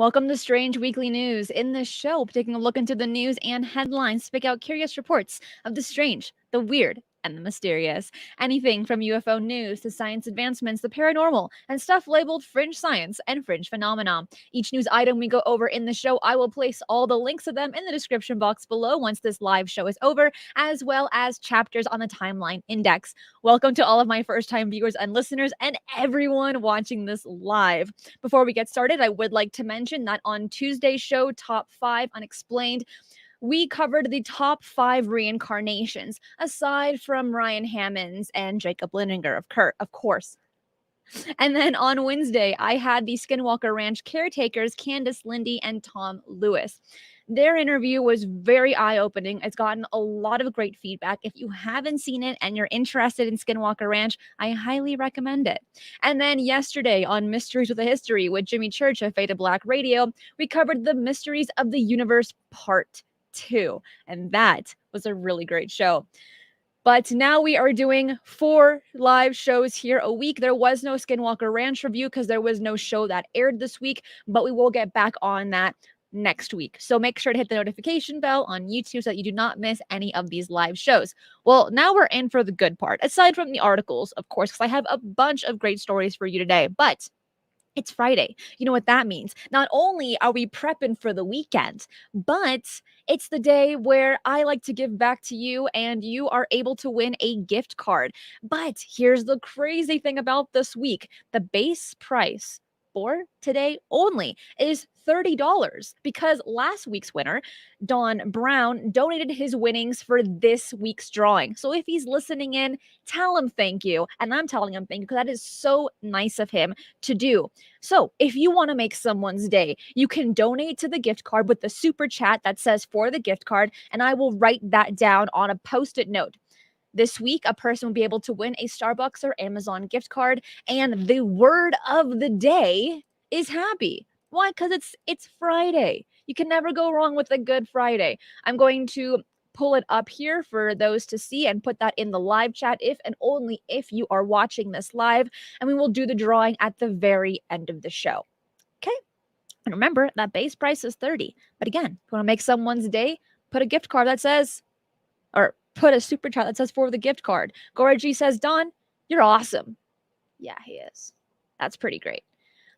Welcome to Strange Weekly News. In this show, we're taking a look into the news and headlines to pick out curious reports of the strange, the weird, and the mysterious. Anything from UFO news to science advancements, the paranormal, and stuff labeled fringe science and fringe phenomena. Each news item we go over in the show, I will place all the links to them in the description box below once this live show is over, as well as chapters on the timeline index. Welcome to all of my first-time viewers and listeners and everyone watching this live. Before we get started, I would like to mention that on Tuesday's show, Top 5 Unexplained, we covered the top 5 reincarnations, aside from Ryan Hammonds and Jacob Lindinger, of course. And then on Wednesday, I had the Skinwalker Ranch caretakers, Candace Lindy and Tom Lewis. Their interview was very eye-opening. It's gotten a lot of great feedback. If you haven't seen it and you're interested in Skinwalker Ranch, I highly recommend it. And then yesterday on Mysteries with a History with Jimmy Church of Fade to Black Radio, we covered the Mysteries of the Universe Part 2. And that was a really great show. But now we are doing 4 live shows here a week. There was no Skinwalker Ranch review because there was no show that aired this week, but we will get back on that next week. So make sure to hit the notification bell on YouTube so that you do not miss any of these live shows. Well, now we're in for the good part, aside from the articles, of course, because I have a bunch of great stories for you today. But it's Friday. You know what that means? Not only are we prepping for the weekend, but it's the day where I like to give back to you and you are able to win a gift card. But here's the crazy thing about this week. The base price for today only is $30 because last week's winner, Don Brown, donated his winnings for this week's drawing. So if he's listening in, tell him thank you. And I'm telling him thank you because that is so nice of him to do. So if you want to make someone's day, you can donate to the gift card with the super chat that says for the gift card, and I will write that down on a post-it note. This week, a person will be able to win a Starbucks or Amazon gift card, and the word of the day is happy. Why? Because it's Friday. You can never go wrong with a good Friday. I'm going to pull it up here for those to see and put that in the live chat if and only if you are watching this live, and we will do the drawing at the very end of the show. Okay? And remember, that base price is $30. But again, if you want to make someone's day, put a gift card that says, or put a super chat that says for the gift card. Gora G says, Don, you're awesome. Yeah, he is. That's pretty great.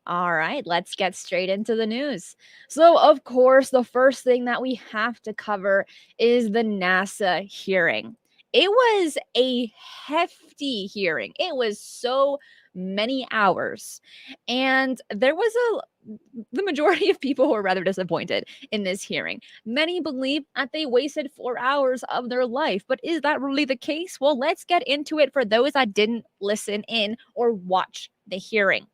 All right, let's get straight into the news. So, of course, the first thing that we have to cover is the NASA hearing. It was a hefty hearing. It was so many hours. And there was the majority of people were rather disappointed in this hearing. Many believe that they wasted 4 hours of their life. But is that really the case? Well, let's get into it for those that didn't listen in or watch the hearing.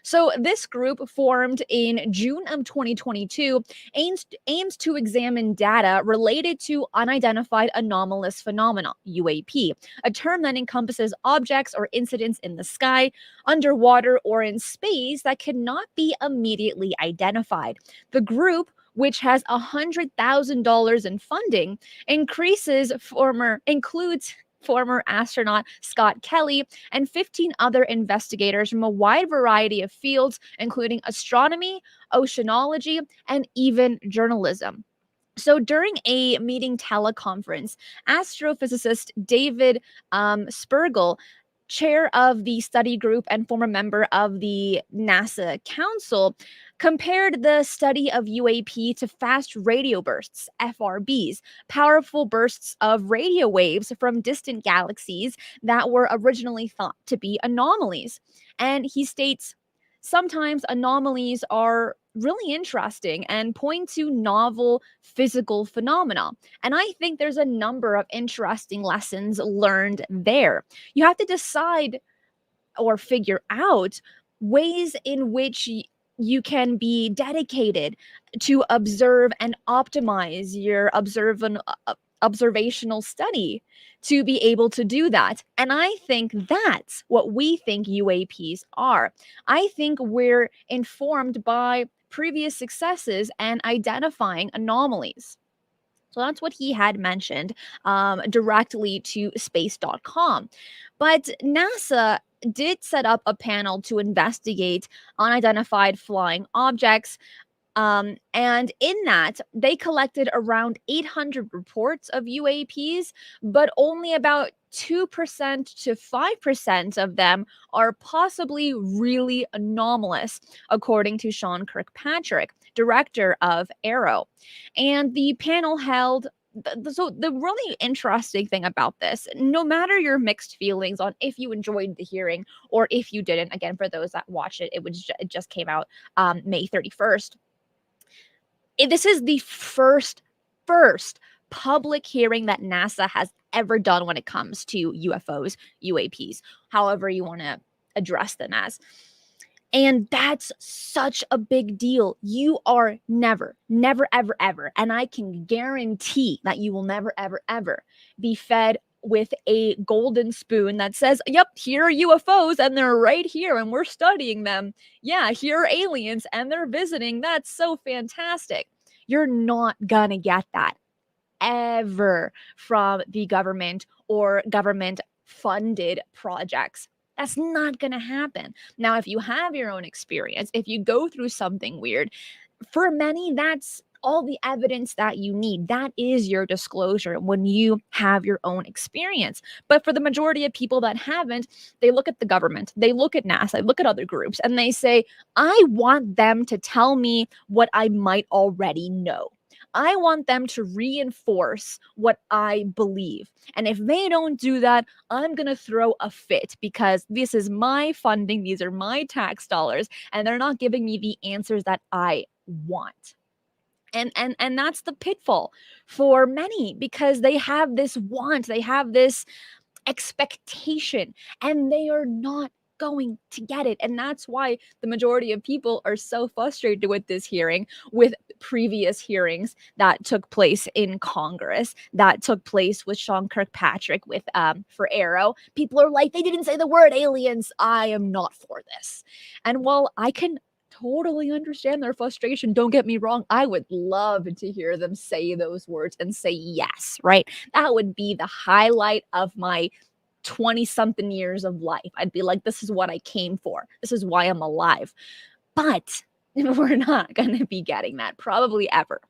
So this group, formed in June of 2022, aims to examine data related to unidentified anomalous phenomena, UAP, a term that encompasses objects or incidents in the sky, underwater, or in space that cannot be immediately identified. The group, which has $100,000 in funding, includes former astronaut Scott Kelly and 15 other investigators from a wide variety of fields, including astronomy, oceanology, and even journalism. So during a meeting teleconference, astrophysicist David Spergel, chair of the study group and former member of the NASA Council, compared the study of UAP to fast radio bursts, FRBs, powerful bursts of radio waves from distant galaxies that were originally thought to be anomalies. And he states, sometimes anomalies are really interesting and point to novel physical phenomena. And I think there's a number of interesting lessons learned there. You have to decide or figure out ways in which you can be dedicated to observe and optimize your observational study to be able to do that. And I think that's what we think UAPs are. I think we're informed by previous successes and identifying anomalies. So that's what he had mentioned directly to space.com. But NASA did set up a panel to investigate unidentified flying objects And in that, they collected around 800 reports of UAPs, but only about 2% to 5% of them are possibly really anomalous, according to Sean Kirkpatrick, director of AARO. And the panel held. So the really interesting thing about this, no matter your mixed feelings on if you enjoyed the hearing or if you didn't, again, for those that watched it, it just came out May 31st. This is the first public hearing that NASA has ever done when it comes to UFOs, UAPs, however you want to address them as. And that's such a big deal. You are never, ever, ever, and I can guarantee that you will never, ever, ever be fed with a golden spoon that says, yep, here are UFOs and they're right here and we're studying them. Yeah, here are aliens and they're visiting. That's so fantastic. You're not gonna get that ever from the government or government funded projects. That's not going to happen. Now, if you have your own experience, if you go through something weird, for many, that's all the evidence that you need. That is your disclosure when you have your own experience. But for the majority of people that haven't, they look at the government, they look at NASA, they look at other groups, and they say, I want them to tell me what I might already know. I want them to reinforce what I believe. And if they don't do that, I'm going to throw a fit because this is my funding, these are my tax dollars, and they're not giving me the answers that I want. And that's the pitfall for many because they have this want, they have this expectation, and they are not going to get it. And that's why the majority of people are so frustrated with this hearing, with previous hearings that took place in Congress, that took place with Sean Kirkpatrick with for AARO. People are like, they didn't say the word aliens. I am not for this. And while I can totally understand their frustration, don't get me wrong, I would love to hear them say those words and say yes, right? That would be the highlight of my 20 something years of life. I'd be like, this is what I came for. This is why I'm alive. But we're not going to be getting that probably ever.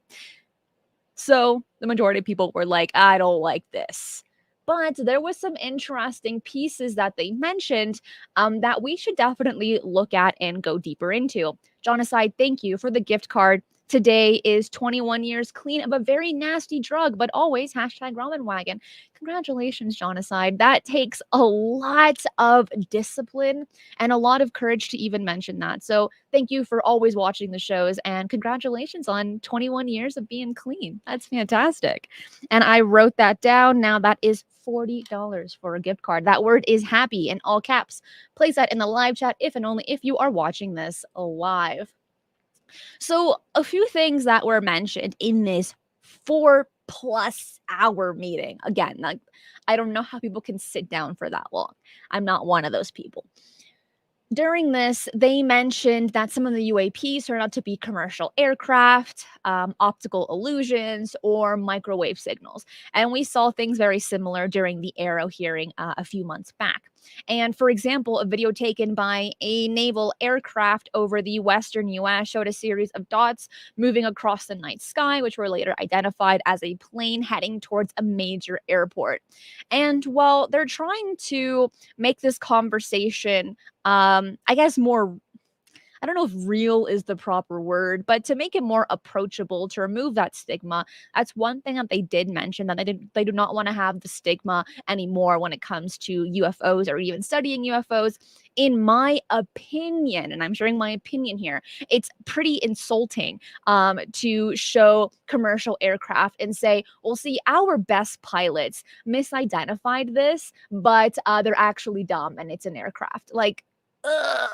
So the majority of people were like, I don't like this. But there was some interesting pieces that they mentioned that we should definitely look at and go deeper into. Jonaside, thank you for the gift card. Today is 21 years clean of a very nasty drug, but always hashtag ramen wagon. Congratulations, Jonaside. That takes a lot of discipline and a lot of courage to even mention that. So thank you for always watching the shows and congratulations on 21 years of being clean. That's fantastic. And I wrote that down. Now that is $40 for a gift card. That word is happy in all caps. Place that in the live chat if and only if you are watching this live. So, a few things that were mentioned in this 4+ hour meeting. Again, like, I don't know how people can sit down for that long. I'm not one of those people. During this, they mentioned that some of the UAPs turned out to be commercial aircraft, optical illusions, or microwave signals. And we saw things very similar during the AARO hearing a few months back. And for example, a video taken by a naval aircraft over the western US showed a series of dots moving across the night sky, which were later identified as a plane heading towards a major airport. And while they're trying to make this conversation I guess more, I don't know if real is the proper word, but to make it more approachable, to remove that stigma, that's one thing that they did mention, that they do not want to have the stigma anymore when it comes to UFOs or even studying UFOs. In my opinion, and I'm sharing my opinion here, it's pretty insulting to show commercial aircraft and say, well, see, our best pilots misidentified this, but they're actually dumb and it's an aircraft. Like, ugh.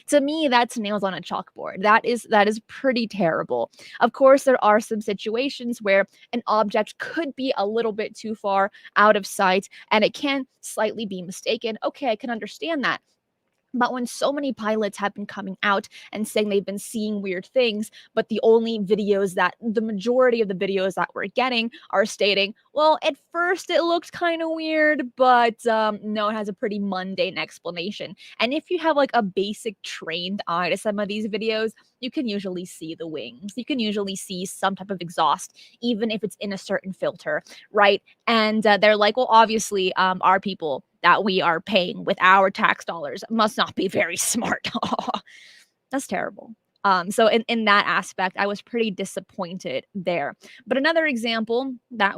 To me, that's nails on a chalkboard. That is pretty terrible. Of course, there are some situations where an object could be a little bit too far out of sight and it can slightly be mistaken. Okay, I can understand that. But when so many pilots have been coming out and saying they've been seeing weird things, but the majority of the videos that we're getting are stating, well, at first it looked kind of weird, but no, it has a pretty mundane explanation. And if you have like a basic trained eye to some of these videos, you can usually see the wings. You can usually see some type of exhaust, even if it's in a certain filter, right? And they're like, well, obviously, our people that we are paying with our tax dollars must not be very smart. That's terrible. So in that aspect, I was pretty disappointed there. But another example that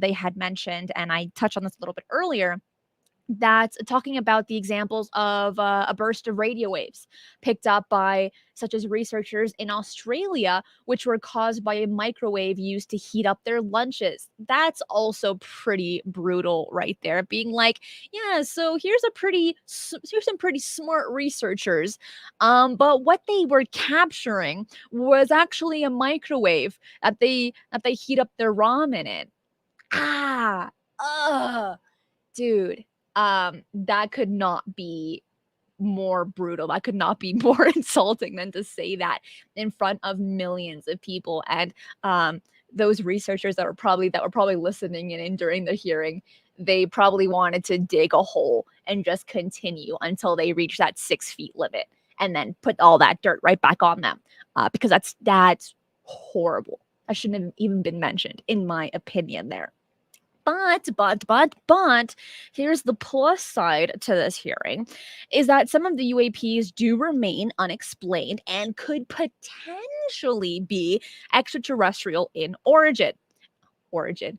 they had mentioned, and I touched on this a little bit earlier, that's talking about the examples of a burst of radio waves picked up by such as researchers in Australia, which were caused by a microwave used to heat up their lunches. That's also pretty brutal, right there. Being like, yeah, so here's some pretty smart researchers, but what they were capturing was actually a microwave that they heat up their ramen in. Ah, ugh dude, that could not be more brutal. That could not be more insulting than to say that in front of millions of people. And those researchers that were probably listening in during the hearing, they probably wanted to dig a hole and just continue until they reach that 6 feet limit, and then put all that dirt right back on them, because that's horrible. That shouldn't have even been mentioned, in my opinion. There. But here's the plus side to this hearing is that some of the UAPs do remain unexplained and could potentially be extraterrestrial in origin. Origin.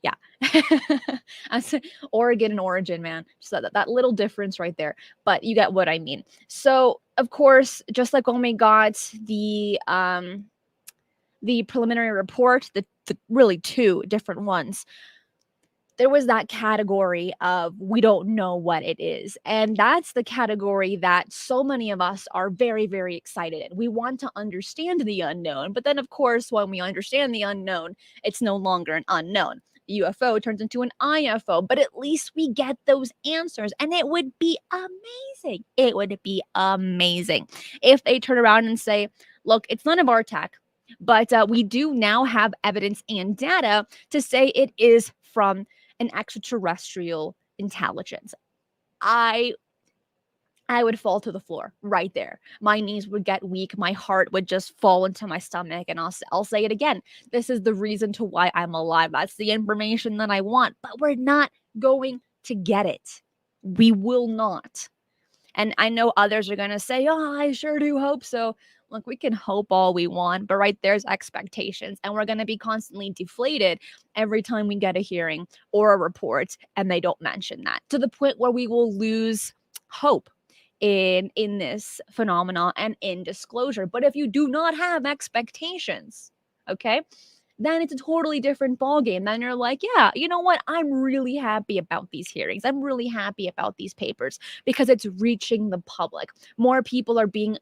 Yeah. I said Oregon and origin, man. Just that little difference right there. But you get what I mean. So, of course, just like when we got the preliminary report, the really two different ones, there was that category of we don't know what it is. And that's the category that so many of us are very, very excited in. We want to understand the unknown. But then, of course, when we understand the unknown, it's no longer an unknown. The UFO turns into an IFO, but at least we get those answers. And it would be amazing. It would be amazing if they turn around and say, look, it's none of our tech, but we do now have evidence and data to say it is from an extraterrestrial intelligence. I I would fall to the floor right there. My knees would get weak, my heart would just fall into my stomach, and I'll say it again. This is the reason to why I'm alive. That's the information that I want, but we're not going to get it. We will not. And I know others are going to say, "Oh, I sure do hope so." Look, we can hope all we want, but right there's expectations, and we're going to be constantly deflated every time we get a hearing or a report and they don't mention that, to the point where we will lose hope in this phenomenon and in disclosure. But if you do not have expectations, okay, then it's a totally different ballgame. Then you're like, yeah, you know what? I'm really happy about these hearings. I'm really happy about these papers because it's reaching the public. More people are being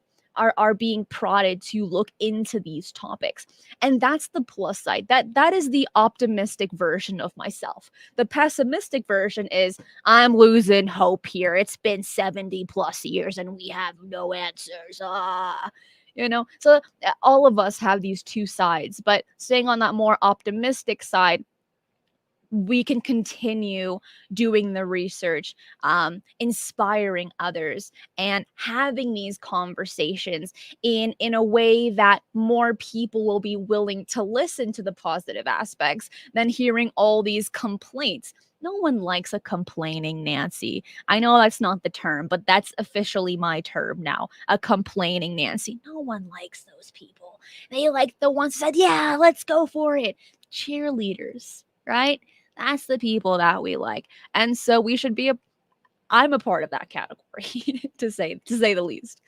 prodded to look into these topics. And that's the plus side. That is the optimistic version of myself. The pessimistic version is I'm losing hope here. It's been 70 plus years and we have no answers. So all of us have these two sides, but staying on that more optimistic side, we can continue doing the research, inspiring others, and having these conversations in a way that more people will be willing to listen to the positive aspects than hearing all these complaints. No one likes a complaining Nancy. I know that's not the term, but that's officially my term now. A complaining Nancy. No one likes those people. They like the ones that said, "Yeah, let's go for it." Cheerleaders, right? That's the people that we like. And so we should be I'm a part of that category to say the least.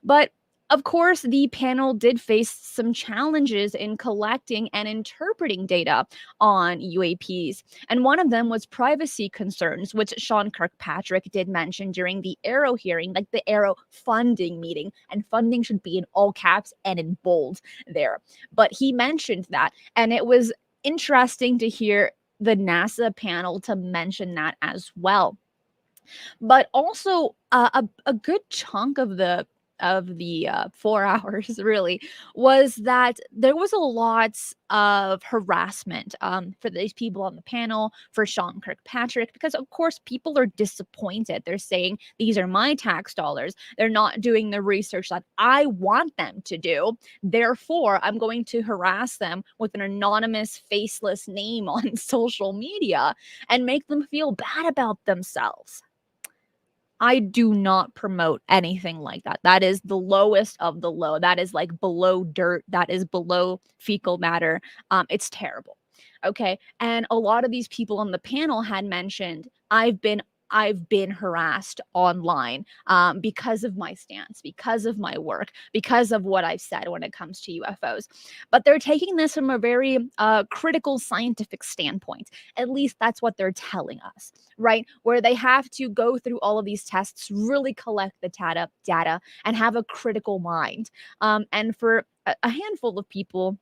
But of course, the panel did face some challenges in collecting and interpreting data on UAPs. And one of them was privacy concerns, which Sean Kirkpatrick did mention during the Arrow hearing, like the Arrow funding meeting. And funding should be in all caps and in bold there. But he mentioned that. And it was interesting to hear the NASA panel to mention that as well. But also a good chunk of the 4 hours really was that there was a lot of harassment for these people on the panel, for Sean Kirkpatrick, because of course people are disappointed. They're saying these are my tax dollars. They're not doing the research that I want them to do. Therefore, I'm going to harass them with an anonymous, faceless name on social media and make them feel bad about themselves. I do not promote anything like that. That is the lowest of the low. That is like below dirt. That is below fecal matter. It's terrible. Okay. And a lot of these people on the panel had mentioned, I've been harassed online because of my stance, because of my work, because of what I've said when it comes to UFOs. But they're taking this from a very critical scientific standpoint. At least that's what they're telling us, right? Where they have to go through all of these tests, really collect the data and have a critical mind. And for a handful of people,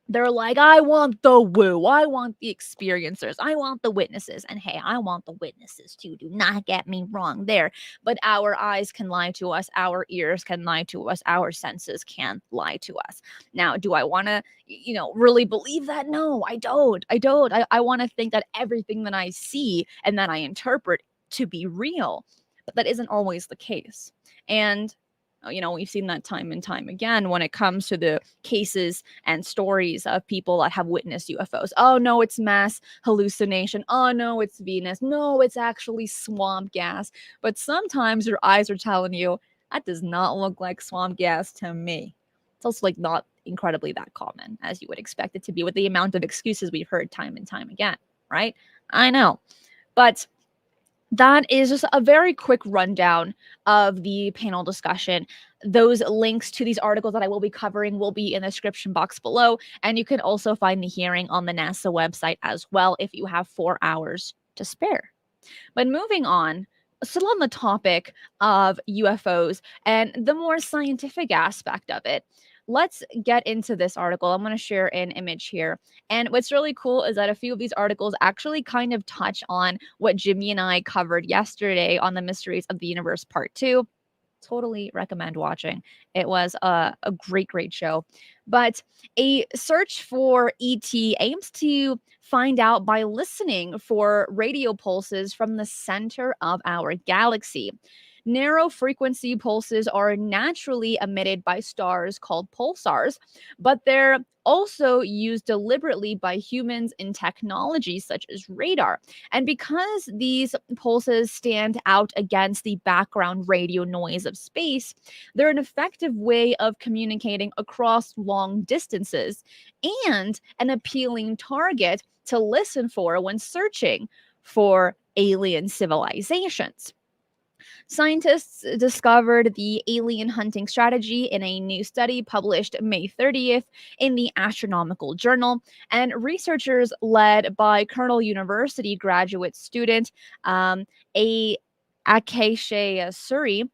they're like, I want the woo. I want the experiencers. I want the witnesses. And hey, I want the witnesses too. Do not get me wrong there. But our eyes can lie to us. Our ears can lie to us. Our senses can lie to us. Now, do I want to, really believe that? No, I don't. I don't. I want to think that everything that I see and that I interpret to be real. But that isn't always the case. And we've seen that time and time again when it comes to the cases and stories of people that have witnessed UFOs. Oh, no, it's mass hallucination. Oh, no, it's Venus. No, it's actually swamp gas. But sometimes your eyes are telling you, that does not look like swamp gas to me. It's also like not incredibly that common as you would expect it to be with the amount of excuses we've heard time and time again, right? I know. But that is just a very quick rundown of the panel discussion. Those links to these articles that I will be covering will be in the description box below. And you can also find the hearing on the NASA website as well if you have 4 hours to spare. But moving on, still on the topic of UFOs and the more scientific aspect of it, let's get into this article. I'm going to share an image here. And what's really cool is that a few of these articles actually kind of touch on what Jimmy and I covered yesterday on the Mysteries of the Universe Part 2. Totally recommend watching. It was a great, great show. But a search for ET aims to find out by listening for radio pulses from the center of our galaxy. Narrow frequency pulses are naturally emitted by stars called pulsars, but they're also used deliberately by humans in technology such as radar. And because these pulses stand out against the background radio noise of space, they're an effective way of communicating across long distances and an appealing target to listen for when searching for alien civilizations. Scientists discovered the alien hunting strategy in a new study published May 30th in the Astronomical Journal, and researchers led by Cornell University graduate student a Akashe Suri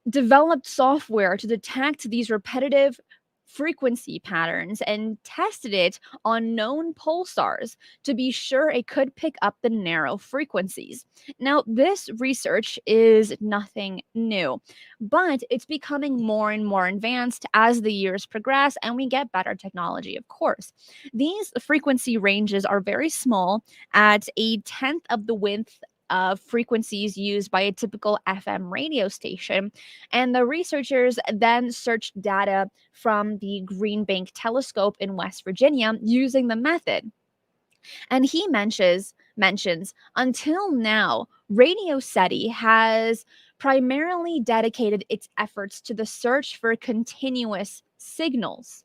developed software to detect these repetitive frequency patterns and tested it on known pulsars to be sure it could pick up the narrow frequencies. Now, this research is nothing new, but it's becoming more and more advanced as the years progress and we get better technology, of course. These frequency ranges are very small, at a tenth of the width of frequencies used by a typical FM radio station. And the researchers then searched data from the Green Bank Telescope in West Virginia using the method. And he mentions until now, Radio SETI has primarily dedicated its efforts to the search for continuous signals.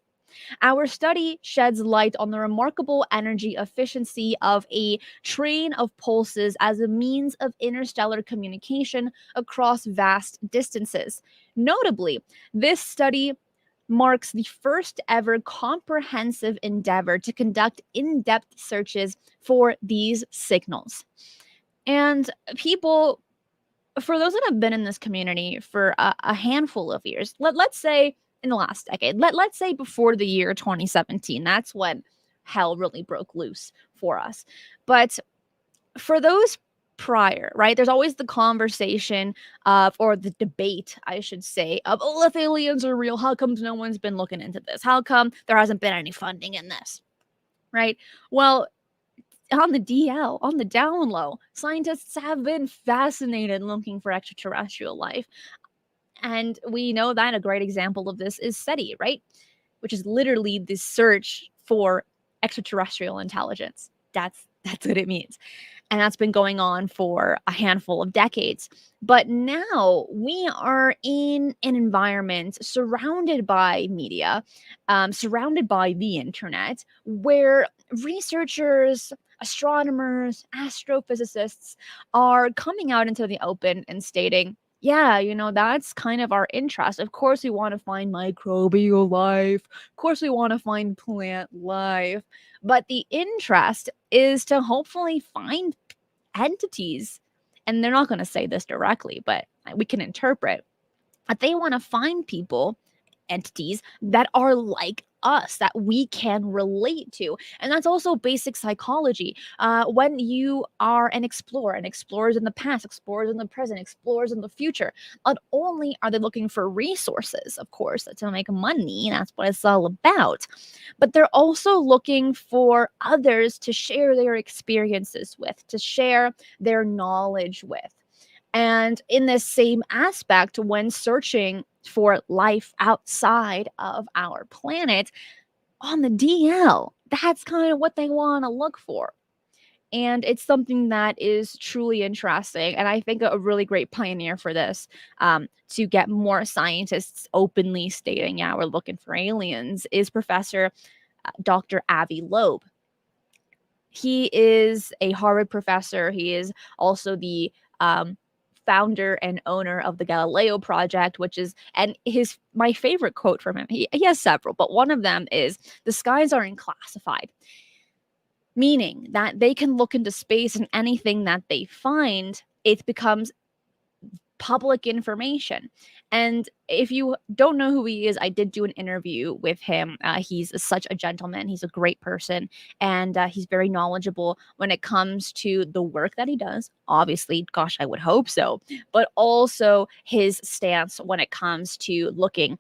Our study sheds light on the remarkable energy efficiency of a train of pulses as a means of interstellar communication across vast distances. Notably, this study marks the first ever comprehensive endeavor to conduct in-depth searches for these signals. And people, for those that have been in this community for a handful of years, let's say in the last decade, let's say before the year 2017, that's when hell really broke loose for us. But for those prior, right? There's always the conversation of, or the debate, I should say, of, oh, if aliens are real, how come no one's been looking into this? How come there hasn't been any funding in this, right? Well, on the DL, on the down low, scientists have been fascinated looking for extraterrestrial life. And we know that a great example of this is SETI, right? Which is literally the search for extraterrestrial intelligence. That's what it means. And that's been going on for a handful of decades. But now we are in an environment surrounded by media, surrounded by the internet, where researchers, astronomers, astrophysicists are coming out into the open and stating, yeah, that's kind of our interest. Of course, we want to find microbial life. Of course, we want to find plant life. But the interest is to hopefully find entities. And they're not going to say this directly, but we can interpret that they want to find people, entities that are like us, that we can relate to. And that's also basic psychology. When you are an explorer, and explorers in the past, explorers in the present, explorers in the future, not only are they looking for resources, of course, to make money, that's what it's all about, but they're also looking for others to share their experiences with, to share their knowledge with. And in this same aspect, when searching for life outside of our planet on the DL, that's kind of what they want to look for. And it's something that is truly interesting. And I think a really great pioneer for this, to get more scientists openly stating, yeah, we're looking for aliens, is Professor Dr. Avi Loeb. He is a Harvard professor. He is also the founder and owner of the Galileo Project, which is, and my favorite quote from him, he has several, but one of them is, the skies aren't classified, meaning that they can look into space and anything that they find, it becomes public information. And if you don't know who he is, I did do an interview with him. He's such a gentleman. He's a great person. And he's very knowledgeable when it comes to the work that he does. Obviously, gosh, I would hope so. But also his stance when it comes to looking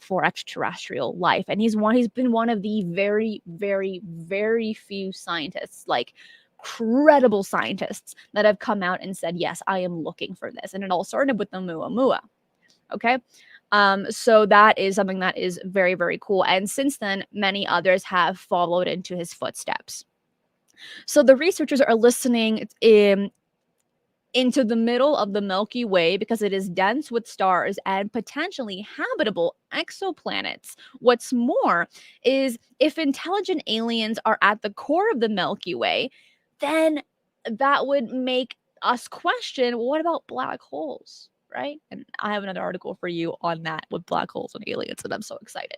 for extraterrestrial life. And he's been one of the very, very, very few scientists, like credible scientists, that have come out and said, yes, I am looking for this. And it all started with the Muamua. Okay. So that is something that is very, very cool. And since then, many others have followed into his footsteps. So the researchers are listening into the middle of the Milky Way because it is dense with stars and potentially habitable exoplanets. What's more is, if intelligent aliens are at the core of the Milky Way, then that would make us question, well, what about black holes? Right? And I have another article for you on that with black holes and aliens, and I'm so excited.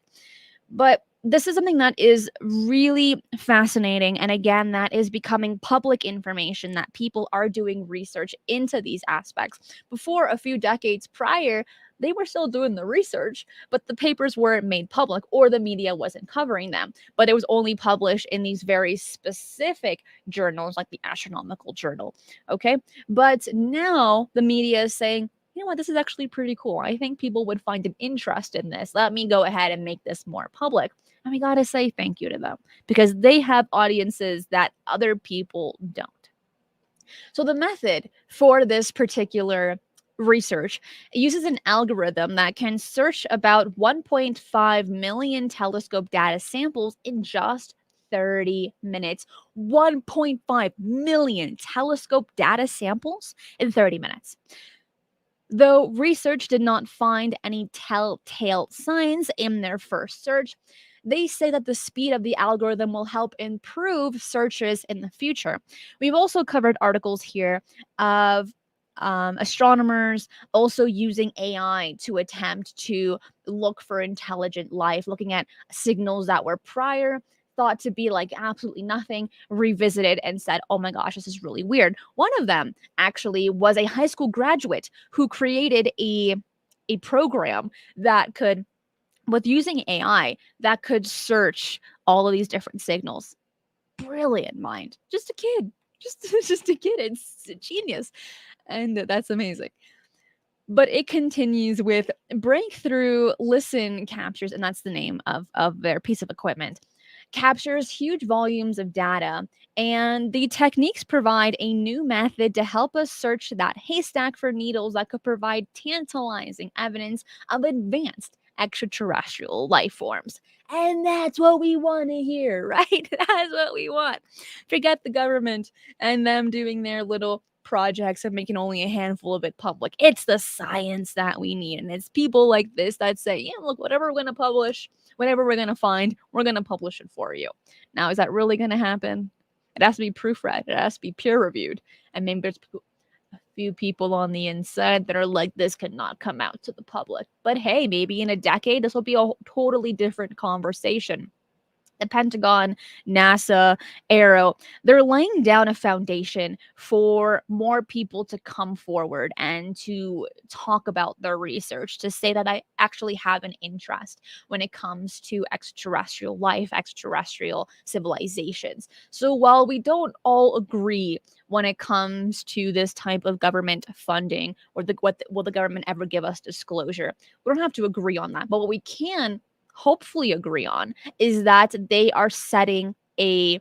But this is something that is really fascinating. And again, that is becoming public information, that people are doing research into these aspects. Before, a few decades prior, they were still doing the research, but the papers weren't made public, or the media wasn't covering them. But it was only published in these very specific journals, like the Astronomical Journal. Okay. But now the media is saying, you know what, this is actually pretty cool. I think people would find an interest in this. Let me go ahead and make this more public. And we got to say thank you to them, because they have audiences that other people don't. So the method for this particular research uses an algorithm that can search about 1.5 million telescope data samples in just 30 minutes. 1.5 million telescope data samples in 30 minutes. Though research did not find any telltale signs in their first search, they say that the speed of the algorithm will help improve searches in the future. We've also covered articles here of astronomers also using AI to attempt to look for intelligent life, looking at signals that were prior thought to be like absolutely nothing, revisited and said, oh my gosh, this is really weird. One of them actually was a high school graduate who created a program that could, with using AI, that could search all of these different signals. Brilliant mind. Just a kid. just to get it. It's genius. And that's amazing. But it continues with breakthrough listen captures, and that's the name of their piece of equipment. Captures huge volumes of data, and the techniques provide a new method to help us search that haystack for needles that could provide tantalizing evidence of advanced extraterrestrial life forms. And that's what we want to hear, right? That's what we want. Forget the government and them doing their little projects and making only a handful of it public. It's the science that we need. And it's people like this that say, yeah, look, whatever we're going to publish, whatever we're going to find, we're going to publish it for you. Now, is that really going to happen? It has to be proofread. It has to be peer reviewed. And maybe there's a few people on the inside that are like, this cannot come out to the public. But hey, maybe in a decade, this will be a totally different conversation. The Pentagon, NASA, Aero, they're laying down a foundation for more people to come forward and to talk about their research, to say that I actually have an interest when it comes to extraterrestrial life, extraterrestrial civilizations. So while we don't all agree when it comes to this type of government funding or will the government ever give us disclosure, we don't have to agree on that. But what we can hopefully agree on is that they are setting a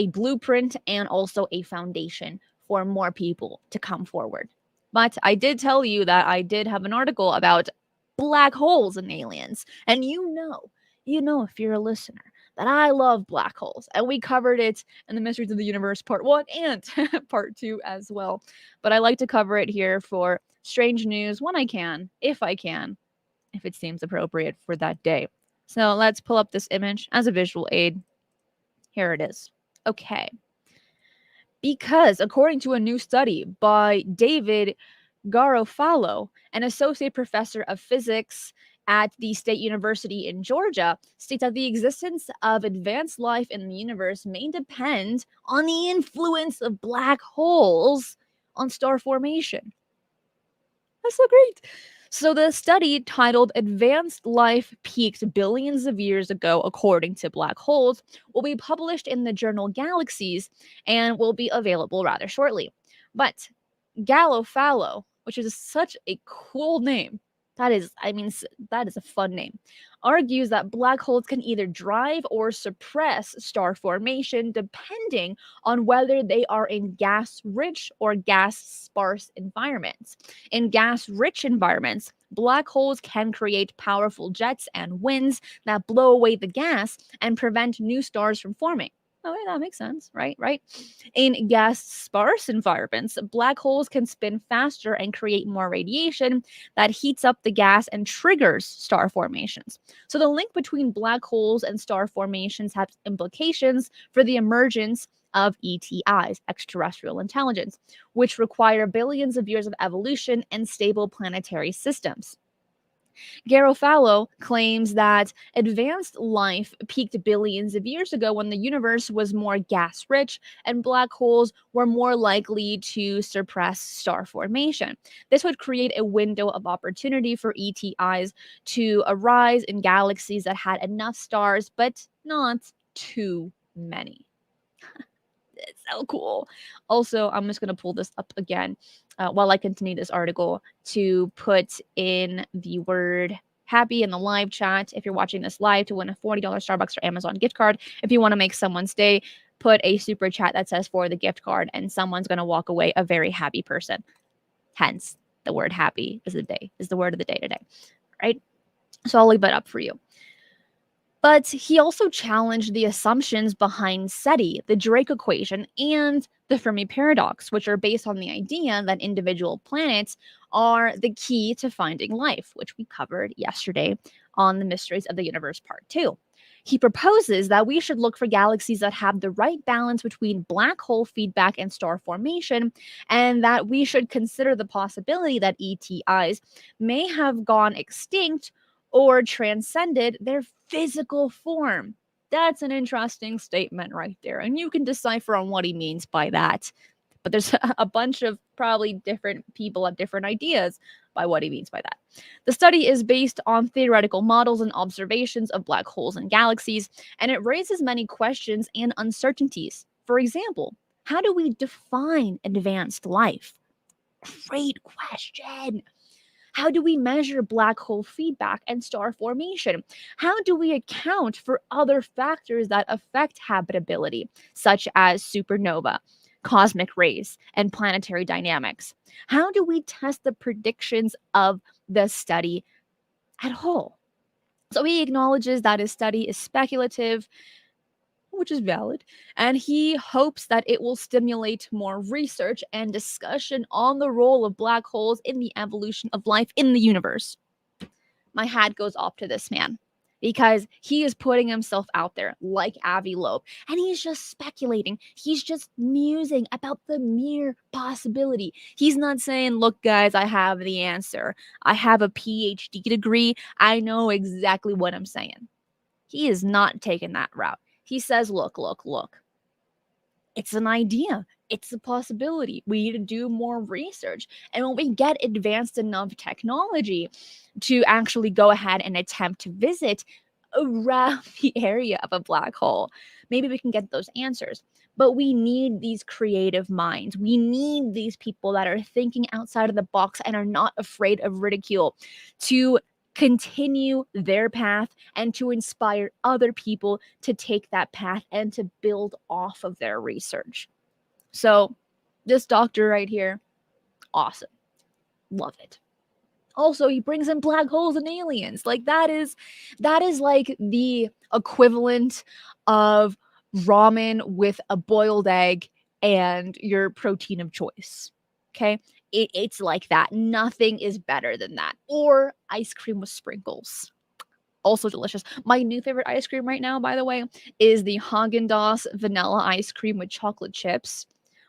blueprint and also a foundation for more people to come forward. But I did tell you that I did have an article about black holes and aliens. And you know if you're a listener that I love black holes. And we covered it in the Mysteries of the Universe part 1 and part 2 as well. But I like to cover it here for strange news when I can, if it seems appropriate for that day. So let's pull up this image as a visual aid. Here it is. Okay. Because according to a new study by David Garofalo, an associate professor of physics at the State University in Georgia, states that the existence of advanced life in the universe may depend on the influence of black holes on star formation. That's so great. So the study titled Advanced Life Peaked Billions of Years Ago According to Black Holes will be published in the journal Galaxies and will be available rather shortly. But Gallo-Fallow, which is such a cool name, that is a fun name, argues that black holes can either drive or suppress star formation depending on whether they are in gas-rich or gas-sparse environments. In gas-rich environments, black holes can create powerful jets and winds that blow away the gas and prevent new stars from forming. Oh, yeah, that makes sense, right? Right. In gas-sparse environments, black holes can spin faster and create more radiation that heats up the gas and triggers star formations. So the link between black holes and star formations has implications for the emergence of ETIs, extraterrestrial intelligence, which require billions of years of evolution and stable planetary systems. Garofalo claims that advanced life peaked billions of years ago when the universe was more gas rich and black holes were more likely to suppress star formation. This would create a window of opportunity for ETIs to arise in galaxies that had enough stars, but not too many. It's so cool. Also, I'm just going to pull this up again while I continue this article to put in the word happy in the live chat. If you're watching this live, to win a $40 Starbucks or Amazon gift card. If you want to make someone's day, put a super chat that says for the gift card, and someone's going to walk away a very happy person. Hence, the word happy is the word of the day today, right? So I'll leave that up for you. But he also challenged the assumptions behind SETI, the Drake equation, and the Fermi paradox, which are based on the idea that individual planets are the key to finding life, which we covered yesterday on the Mysteries of the Universe Part 2. He proposes that we should look for galaxies that have the right balance between black hole feedback and star formation, and that we should consider the possibility that ETIs may have gone extinct or transcended their physical form. That's an interesting statement right there. And you can decipher on what he means by that. But there's a bunch of probably different people have different ideas by what he means by that. The study is based on theoretical models and observations of black holes and galaxies, and it raises many questions and uncertainties. For example, How do we define advanced life? Great question. How do we measure black hole feedback and star formation? How do we account for other factors that affect habitability, such as supernova, cosmic rays, and planetary dynamics? How do we test the predictions of the study at all? So he acknowledges that his study is speculative, which is valid, and he hopes that it will stimulate more research and discussion on the role of black holes in the evolution of life in the universe. My hat goes off to this man because he is putting himself out there like Avi Loeb, and he's just speculating. He's just musing about the mere possibility. He's not saying, look, guys, I have the answer. I have a PhD degree. I know exactly what I'm saying. He is not taking that route. He says, look, it's an idea. It's a possibility. We need to do more research. And when we get advanced enough technology to actually go ahead and attempt to visit around the area of a black hole, maybe we can get those answers. But we need these creative minds. We need these people that are thinking outside of the box and are not afraid of ridicule to continue their path and to inspire other people to take that path and to build off of their research. So, this doctor right here, awesome. Love it. Also, he brings in black holes and aliens. Like that is like the equivalent of ramen with a boiled egg and your protein of choice. Okay? It's like that. Nothing is better than that. Or ice cream with sprinkles. Also delicious. My new favorite ice cream right now, by the way, is the Haagen-Dazs vanilla ice cream with chocolate chips.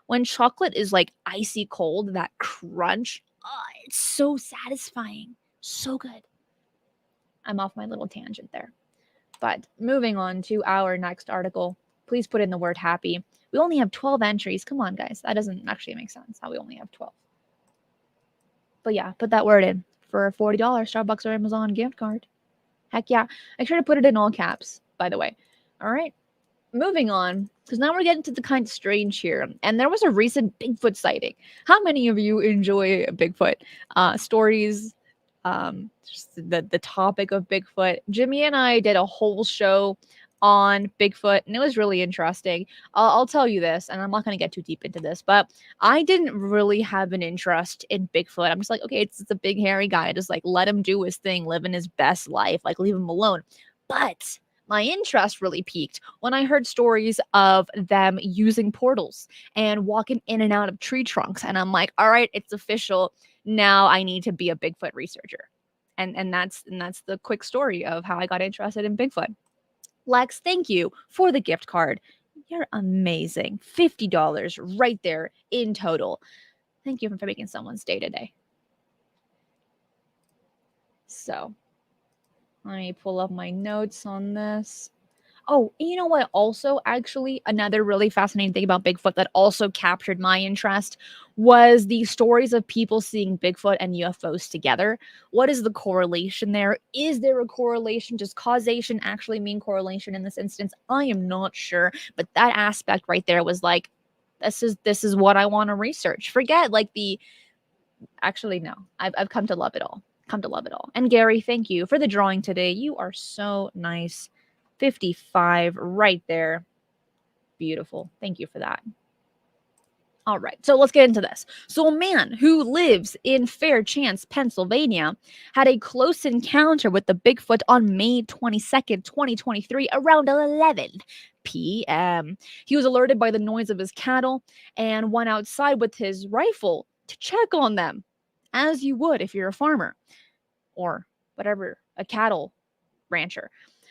When chocolate is like icy cold, that crunch, oh, it's so satisfying. So good. I'm off my little tangent there. But moving on to our next article, please put in the word happy. We only have 12 entries. Come on, guys. That doesn't actually make sense how we only have 12. But yeah, put that word in for a $40 Starbucks or Amazon gift card. Heck yeah. Make sure to put it in all caps, by the way. All right. Moving on, because now we're getting to the kind of strange here. And there was a recent Bigfoot sighting. How many of you enjoy Bigfoot stories? Just the topic of Bigfoot. Jimmy and I did a whole show on Bigfoot, and it was really interesting. I'll tell you this, and I'm not going to get too deep into this, but I didn't really have an interest in Bigfoot. I'm just like, okay, it's a big hairy guy. Just like let him do his thing, living his best life, like leave him alone. But my interest really peaked when I heard stories of them using portals and walking in and out of tree trunks. And I'm like, all right, it's official. Now I need to be a Bigfoot researcher. And that's the quick story of how I got interested in Bigfoot. Lex, thank you for the gift card. You're amazing. $50 right there in total. Thank you for making someone's day today. So, let me pull up my notes on this. Oh, you know what? Also, actually, another really fascinating thing about Bigfoot that also captured my interest was the stories of people seeing Bigfoot and UFOs together. What is the correlation there? Is there a correlation? Does causation actually mean correlation in this instance? I am not sure, but that aspect right there was like, this is what I want to research. Forget like the. Actually, no. I've come to love it all. Come to love it all. And Gary, thank you for the drawing today. You are so nice. 55 right there. Beautiful. Thank you for that. All right, so let's get into this. So, a man who lives in Fairchance, Pennsylvania, had a close encounter with the Bigfoot on May 22nd, 2023, around 11 p.m. He was alerted by the noise of his cattle and went outside with his rifle to check on them, as you would if you're a farmer or whatever, a cattle rancher.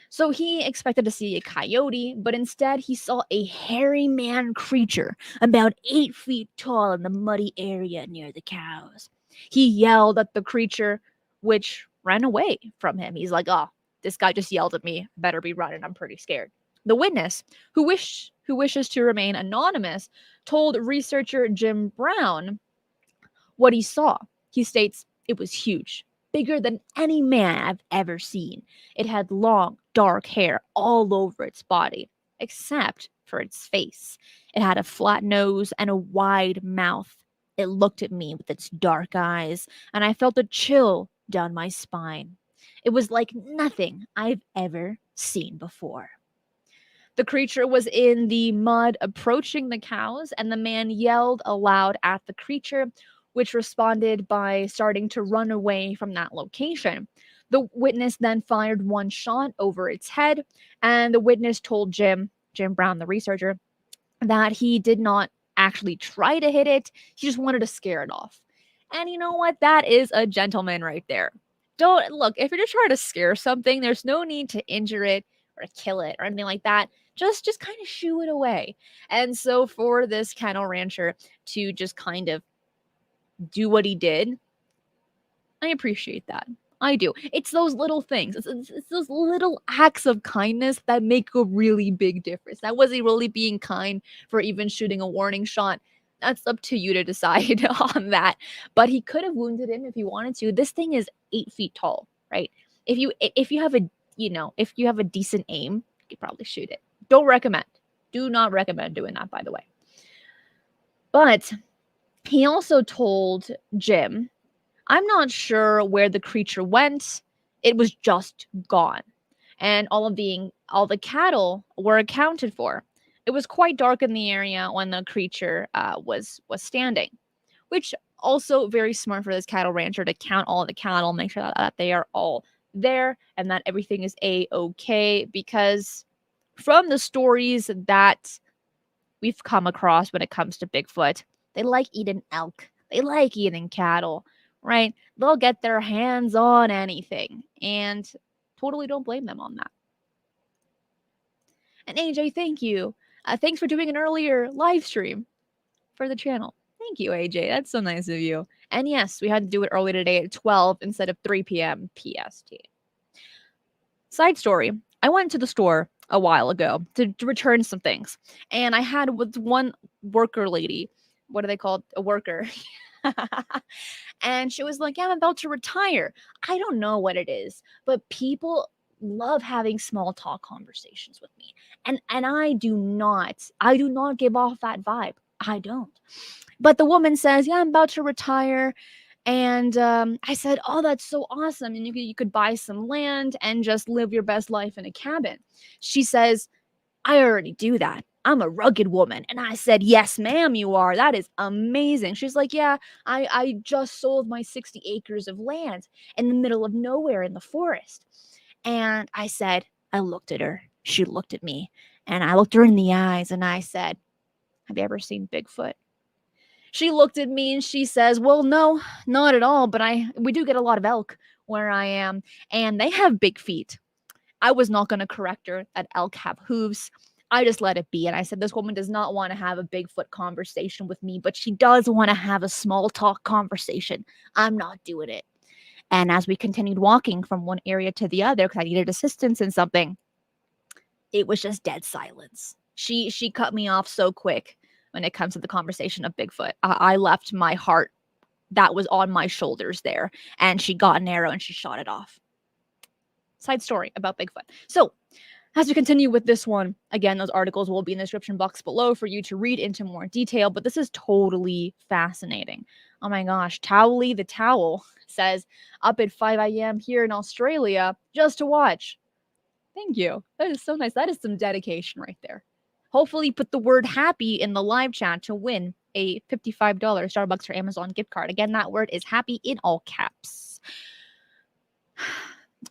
So he expected to see a coyote, but instead he saw a hairy man creature about 8 feet tall in the muddy area near the cows. He yelled at the creature, which ran away from him. He's like, oh, this guy just yelled at me. Better be running. I'm pretty scared. The witness, who wishes to remain anonymous, told researcher Jim Brown what he saw. He states, it was huge, bigger than any man I've ever seen. It had long, dark hair all over its body, except for its face. It had a flat nose and a wide mouth. It looked at me with its dark eyes, and I felt a chill down my spine. It was like nothing I've ever seen before. The creature was in the mud approaching the cows, and the man yelled aloud at the creature, which responded by starting to run away from that location. The witness then fired one shot over its head, and the witness told Jim Brown, the researcher, that he did not actually try to hit it. He just wanted to scare it off. And you know what? That is a gentleman right there. Don't look, if you're just trying to scare something, there's no need to injure it or kill it or anything like that. Just kind of shoo it away. And so for this cattle rancher to just kind of do what he did, I appreciate that. I do. It's those little things. It's those little acts of kindness that make a really big difference. That was he really being kind for even shooting a warning shot? That's up to you to decide on that. But he could have wounded him if he wanted to. This thing is 8 feet tall, right? If you have a if you have a decent aim, you could probably shoot it. Don't recommend. Do not recommend doing that, by the way. But he also told Jim, I'm not sure where the creature went. It was just gone. And all the cattle were accounted for. It was quite dark in the area when the creature was standing, which also very smart for this cattle rancher to count all the cattle, make sure that they are all there and that everything is a-okay, because from the stories that we've come across when it comes to Bigfoot, they like eating elk. They like eating cattle, right? They'll get their hands on anything, and totally don't blame them on that. And AJ, thank you. Thanks for doing an earlier live stream for the channel. Thank you, AJ. That's so nice of you. And yes, we had to do it early today at 12 instead of 3 p.m. PST. Side story. I went to the store a while ago to return some things, and I had with one worker lady. What are they called? A worker. And she was like, yeah, I'm about to retire. I don't know what it is, but people love having small talk conversations with me. And I do not give off that vibe. I don't. But the woman says, yeah, I'm about to retire. And I said, oh, that's so awesome. And you could buy some land and just live your best life in a cabin. She says, I already do that. I'm a rugged woman. And I said, yes, ma'am, you are. That is amazing. She's like, yeah, I just sold my 60 acres of land in the middle of nowhere in the forest. And I said, I looked at her. She looked at me. And I looked her in the eyes and I said, have you ever seen Bigfoot? She looked at me and she says, well, no, not at all. But we do get a lot of elk where I am. And they have big feet. I was not going to correct her that elk have hooves. I just let it be. And I said, this woman does not want to have a Bigfoot conversation with me, but she does want to have a small talk conversation. I'm not doing it. And as we continued walking from one area to the other, because I needed assistance in something, it was just dead silence. She cut me off so quick when it comes to the conversation of Bigfoot. I left my heart that was on my shoulders there, and she got an arrow and she shot it off. Side story about Bigfoot. So, as we continue with this one, again, those articles will be in the description box below for you to read into more detail, but this is totally fascinating. Oh my gosh, Towley the Towel says, up at 5 a.m. here in Australia just to watch. Thank you. That is so nice. That is some dedication right there. Hopefully put the word happy in the live chat to win a $55 Starbucks or Amazon gift card. Again, that word is happy in all caps.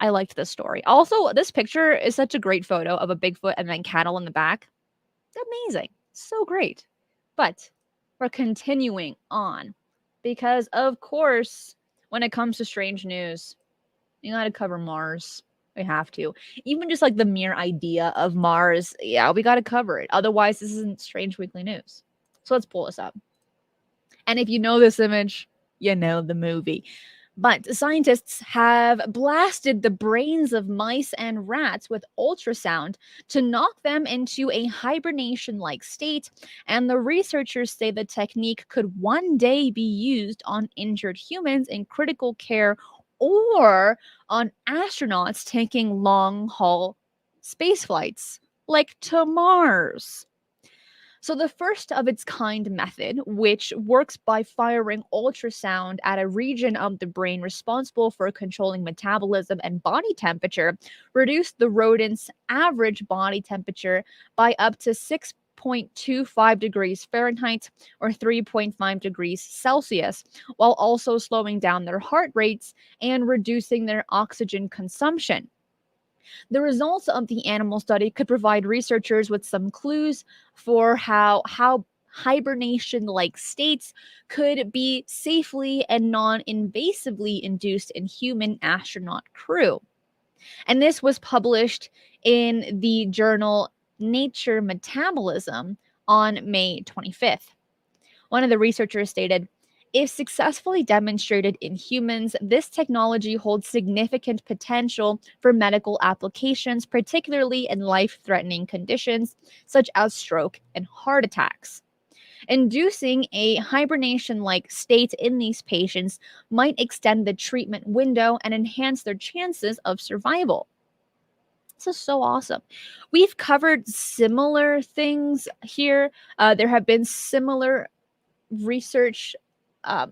I liked this story. Also, this picture is such a great photo of a Bigfoot and then cattle in the back. Amazing. So great. But we're continuing on because, of course, when it comes to strange news, you got to cover Mars. We have to. Even just like the mere idea of Mars, yeah, we got to cover it. Otherwise, this isn't Strange Weekly News. So let's pull this up. And if you know this image, you know the movie. But scientists have blasted the brains of mice and rats with ultrasound to knock them into a hibernation-like state, and the researchers say the technique could one day be used on injured humans in critical care or on astronauts taking long-haul space flights, like to Mars. So, the first of its kind method, which works by firing ultrasound at a region of the brain responsible for controlling metabolism and body temperature, reduced the rodent's average body temperature by up to 6.25 degrees Fahrenheit or 3.5 degrees Celsius, while also slowing down their heart rates and reducing their oxygen consumption. The results of the animal study could provide researchers with some clues for how hibernation-like states could be safely and non-invasively induced in human astronaut crew. And this was published in the journal Nature Metabolism on May 25th. One of the researchers stated, if successfully demonstrated in humans, this technology holds significant potential for medical applications, particularly in life threatening conditions such as stroke and heart attacks. Inducing a hibernation like state in these patients might extend the treatment window and enhance their chances of survival. This is so awesome. We've covered similar things here. There have been similar research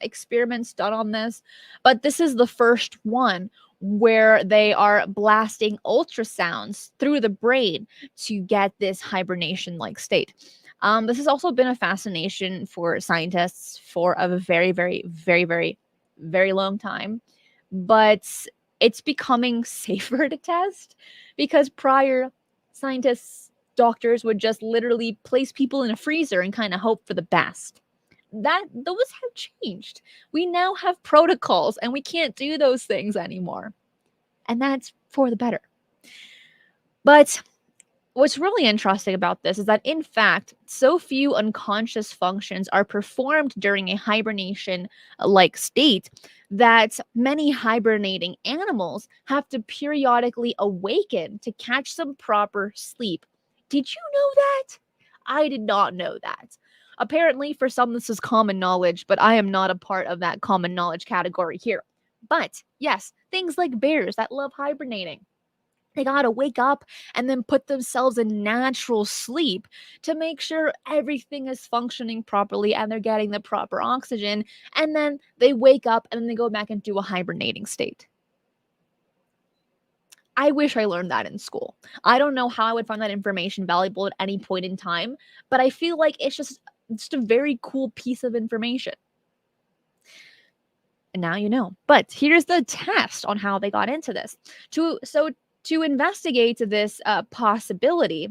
experiments done on this, but this is the first one where they are blasting ultrasounds through the brain to get this hibernation like state. This has also been a fascination for scientists for a very, very, very, very, very long time, but it's becoming safer to test because prior scientists, doctors would just literally place people in a freezer and kind of hope for the best. Those have changed. We now have protocols and we can't do those things anymore. And that's for the better. But what's really interesting about this is that, in fact, so few unconscious functions are performed during a hibernation like state that many hibernating animals have to periodically awaken to catch some proper sleep. Did you know that? I did not know that. Apparently, for some, this is common knowledge, but I am not a part of that common knowledge category here. But yes, things like bears that love hibernating. They gotta wake up and then put themselves in natural sleep to make sure everything is functioning properly and they're getting the proper oxygen. And then they wake up and then they go back into a hibernating state. I wish I learned that in school. I don't know how I would find that information valuable at any point in time, but I feel like it's just a very cool piece of information. And now you know. But here's the test on how they got into this. To investigate this possibility,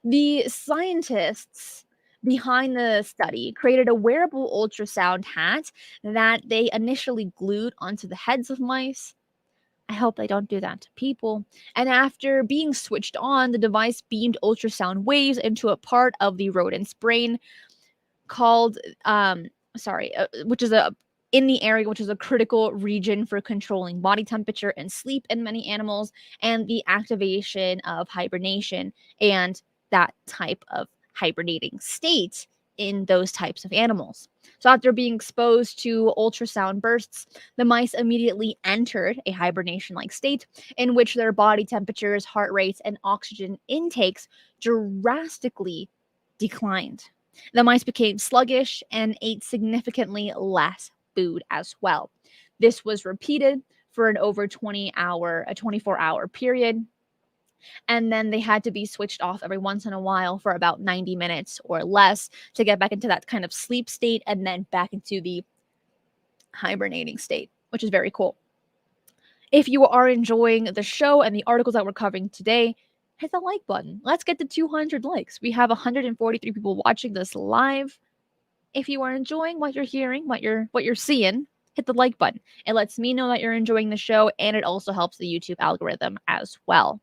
the scientists behind the study created a wearable ultrasound hat that they initially glued onto the heads of mice. I hope they don't do that to people. And after being switched on, the device beamed ultrasound waves into a part of the rodent's brain called which is a in the area, which is a critical region for controlling body temperature and sleep in many animals, and the activation of hibernation and that type of hibernating state in those types of animals. So after being exposed to ultrasound bursts, the mice immediately entered a hibernation like state in which their body temperatures, heart rates, and oxygen intakes drastically declined. The mice became sluggish and ate significantly less food as well. This was repeated for an over 24-hour period. And then they had to be switched off every once in a while for about 90 minutes or less to get back into that kind of sleep state and then back into the hibernating state, which is very cool. If you are enjoying the show and the articles that we're covering today, hit the like button. Let's get to 200 likes. We have 143 people watching this live. If you are enjoying what you're hearing, what you're seeing, hit the like button. It lets me know that you're enjoying the show, and it also helps the YouTube algorithm as well.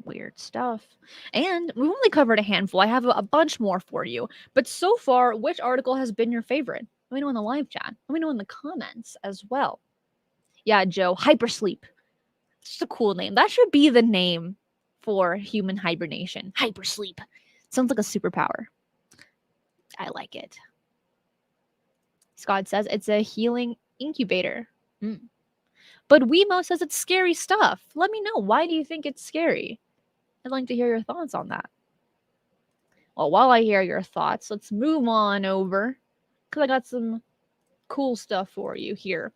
Weird stuff. And we've only covered a handful. I have a bunch more for you. But so far, which article has been your favorite? Let me know in the live chat. Let me know in the comments as well. Yeah, Joe, hypersleep. Just a cool name. That should be the name for human hibernation. Hypersleep. Sounds like a superpower. I like it. Scott says it's a healing incubator. But Wemo says it's scary stuff. Let me know. Why do you think it's scary? I'd like to hear your thoughts on that. Well, while I hear your thoughts, let's move on over because I got some cool stuff for you here.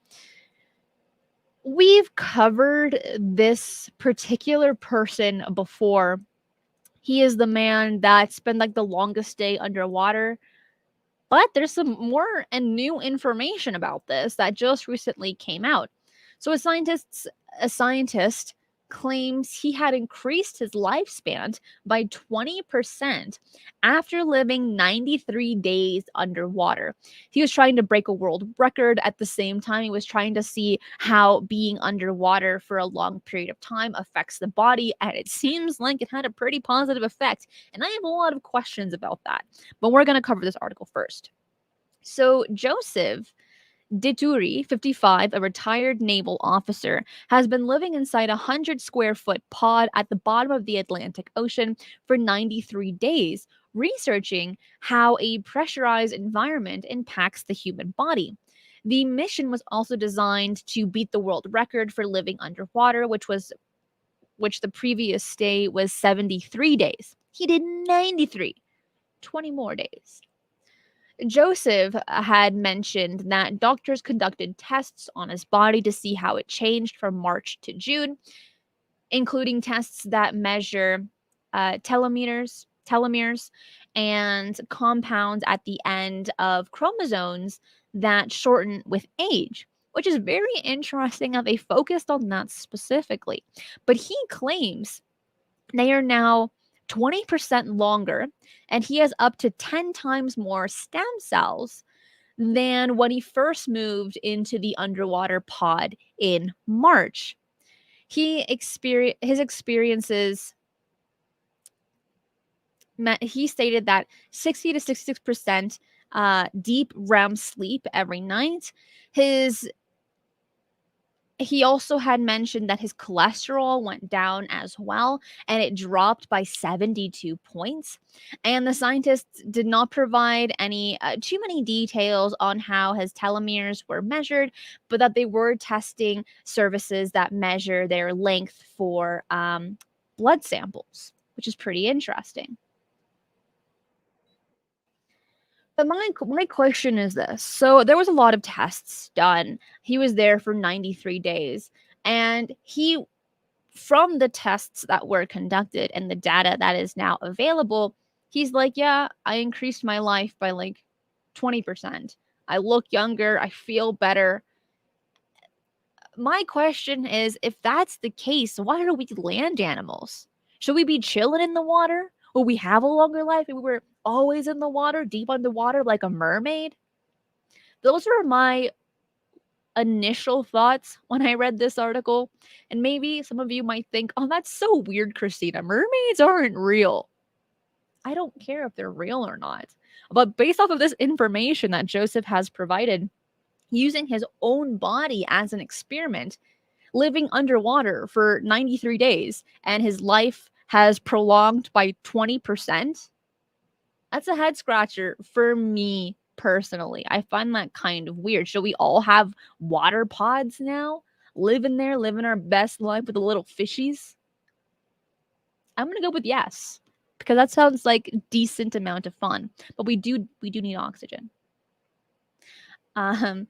We've covered this particular person before. He is the man that spent like the longest day underwater. But there's some more and new information about this that just recently came out. So a scientist claims he had increased his lifespan by 20% after living 93 days underwater. He was trying to break a world record at the same time. He was trying to see how being underwater for a long period of time affects the body, and it seems like it had a pretty positive effect. And I have a lot of questions about that, but we're going to cover this article first. So Joseph Dituri, 55, a retired naval officer, has been living inside a 100-square-foot pod at the bottom of the Atlantic Ocean for 93 days, researching how a pressurized environment impacts the human body. The mission was also designed to beat the world record for living underwater, which the previous stay was 73 days. He did 93, 20 more days. Joseph had mentioned that doctors conducted tests on his body to see how it changed from March to June, including tests that measure telomeres, and compounds at the end of chromosomes that shorten with age, which is very interesting how they focused on that specifically. But he claims they are now 20% longer, and he has up to 10 times more stem cells than when he first moved into the underwater pod in March. His experiences he stated that 60 to 66% deep REM sleep every night. He also had mentioned that his cholesterol went down as well, and it dropped by 72 points. And the scientists did not provide any too many details on how his telomeres were measured, but that they were testing services that measure their length for blood samples, which is pretty interesting. But my question is this. So there was a lot of tests done. He was there for 93 days. And from the tests that were conducted and the data that is now available, he's like, yeah, I increased my life by like 20%. I look younger. I feel better. My question is, if that's the case, why are we land animals? Should we be chilling in the water? Will we have a longer life if we were always in the water, deep underwater, like a mermaid? Those were my initial thoughts when I read this article. And maybe some of you might think, oh, that's so weird, Cristina. Mermaids aren't real. I don't care if they're real or not. But based off of this information that Joseph has provided, using his own body as an experiment, living underwater for 93 days, and his life has prolonged by 20%. That's a head scratcher for me personally. I find that kind of weird. Should we all have water pods now? Live in there, living our best life with the little fishies? I'm gonna go with yes, because that sounds like a decent amount of fun. But we do need oxygen. Shinobi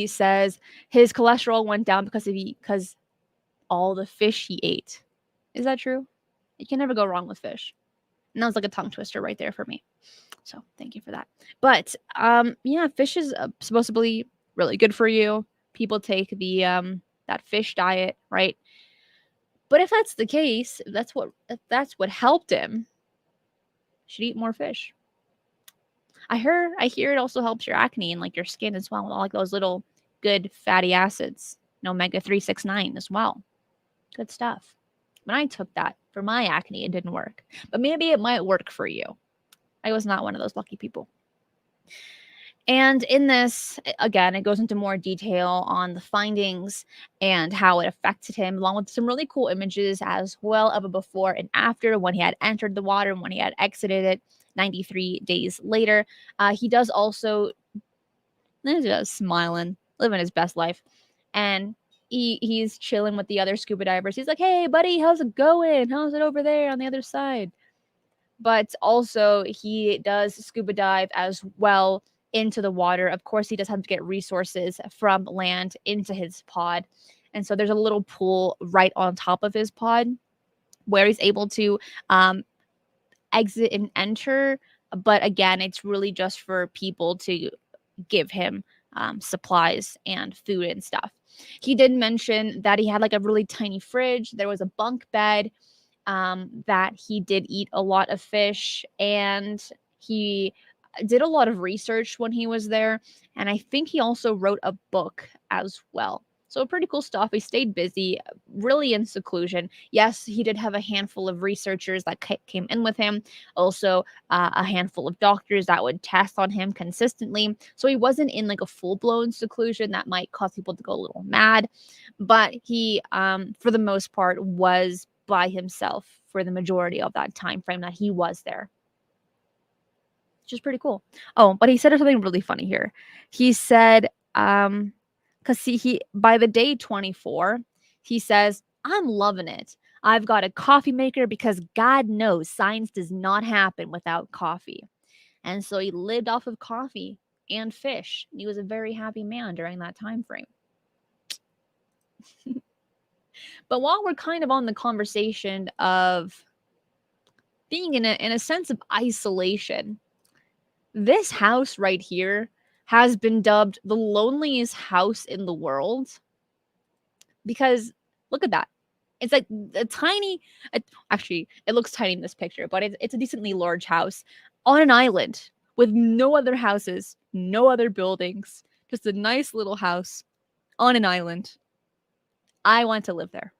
says his cholesterol went down because all the fish he ate. Is that true? You can never go wrong with fish. And that was like a tongue twister right there for me. So thank you for that. But yeah, fish is supposed to be really good for you. People take the that fish diet, right? But if that's the case, if that's what helped him, should eat more fish. I hear it also helps your acne and like your skin as well, with all like those little good fatty acids, and omega-369 as well. Good stuff. When I took that for my acne, it didn't work. But maybe it might work for you. I was not one of those lucky people. And in this, again, it goes into more detail on the findings and how it affected him, along with some really cool images as well of a before and after when he had entered the water and when he had exited it 93 days later. He does also And he's just smiling, living his best life. And he's chilling with the other scuba divers. He's like, "Hey, buddy, how's it going? How's it over there on the other side?" But also, he does scuba dive as well into the water. Of course, he does have to get resources from land into his pod. And so there's a little pool right on top of his pod where he's able to um, exit and enter. But again, it's really just for people to give him supplies and food and stuff. He did mention that he had like a really tiny fridge. There was a bunk bed, that he did eat a lot of fish, and he did a lot of research when he was there. And I think he also wrote a book as well. So pretty cool stuff. He stayed busy, really in seclusion. Yes, he did have a handful of researchers that came in with him. Also, a handful of doctors that would test on him consistently. So he wasn't in like a full blown seclusion that might cause people to go a little mad. But he, for the most part, was by himself for the majority of that time frame that he was there, which is pretty cool. Oh, but he said something really funny here. He said, because he by the day 24, he says, "I'm loving it. I've got a coffee maker because God knows science does not happen without coffee." And so he lived off of coffee and fish. He was a very happy man during that time frame. But while we're kind of on the conversation of being in a sense of isolation, this house right here has been dubbed the loneliest house in the world because look at that. It's like a tiny, actually, it looks tiny in this picture, but it's a decently large house on an island with no other houses, no other buildings, just a nice little house on an island. I want to live there.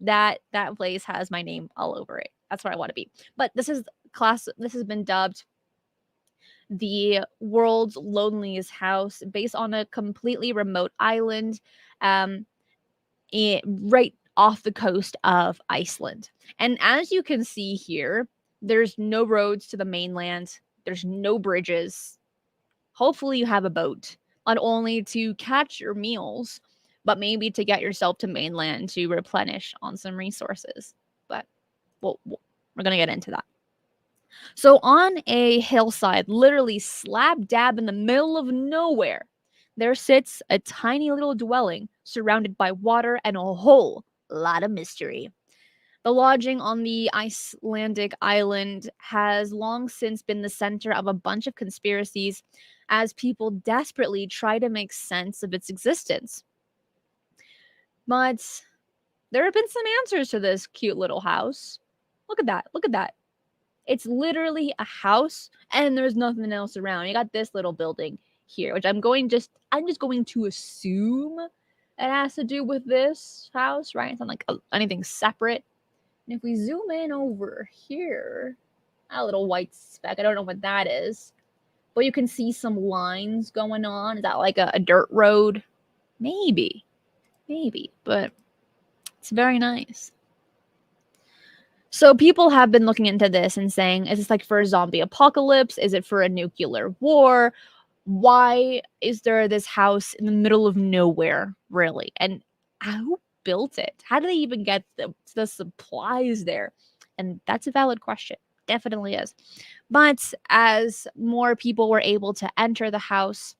That place has my name all over it. That's where I want to be. But this has been dubbed the world's loneliest house based on a completely remote island, um, right off the coast of Iceland. And as you can see here, there's no roads to the mainland, there's no bridges. Hopefully, you have a boat, not only to catch your meals, but maybe to get yourself to mainland to replenish on some resources. But we're going to get into that. So, on a hillside, literally slap dab in the middle of nowhere, there sits a tiny little dwelling surrounded by water and a whole lot of mystery. The lodging on the Icelandic island has long since been the center of a bunch of conspiracies as people desperately try to make sense of its existence. But there have been some answers to this cute little house. Look at that. Look at that. It's literally a house and there's nothing else around. You got this little building here, which I'm just going to assume it has to do with this house, right? It's not like anything separate. And if we zoom in over here, a little white speck, I don't know what that is, but you can see some lines going on. Is that like a dirt road? Maybe, but it's very nice. So people have been looking into this and saying, is this like for a zombie apocalypse? Is it for a nuclear war? Why is there this house in the middle of nowhere, really? And who built it? How do they even get the supplies there? And that's a valid question. Definitely is. But as more people were able to enter the house,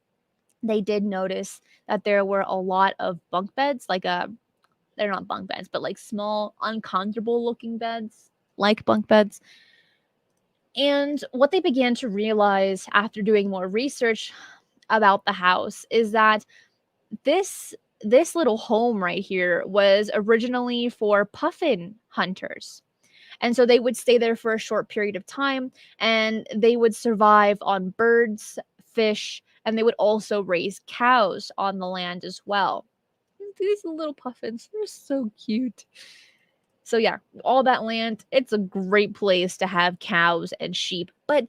they did notice that there were a lot of bunk beds, they're not bunk beds, but like small, uncomfortable looking beds, like bunk beds. And what they began to realize after doing more research about the house is that this little home right here was originally for puffin hunters. And so they would stay there for a short period of time and they would survive on birds, fish, and they would also raise cows on the land as well. These little puffins, they're so cute. So yeah, all that land, it's a great place to have cows and sheep, but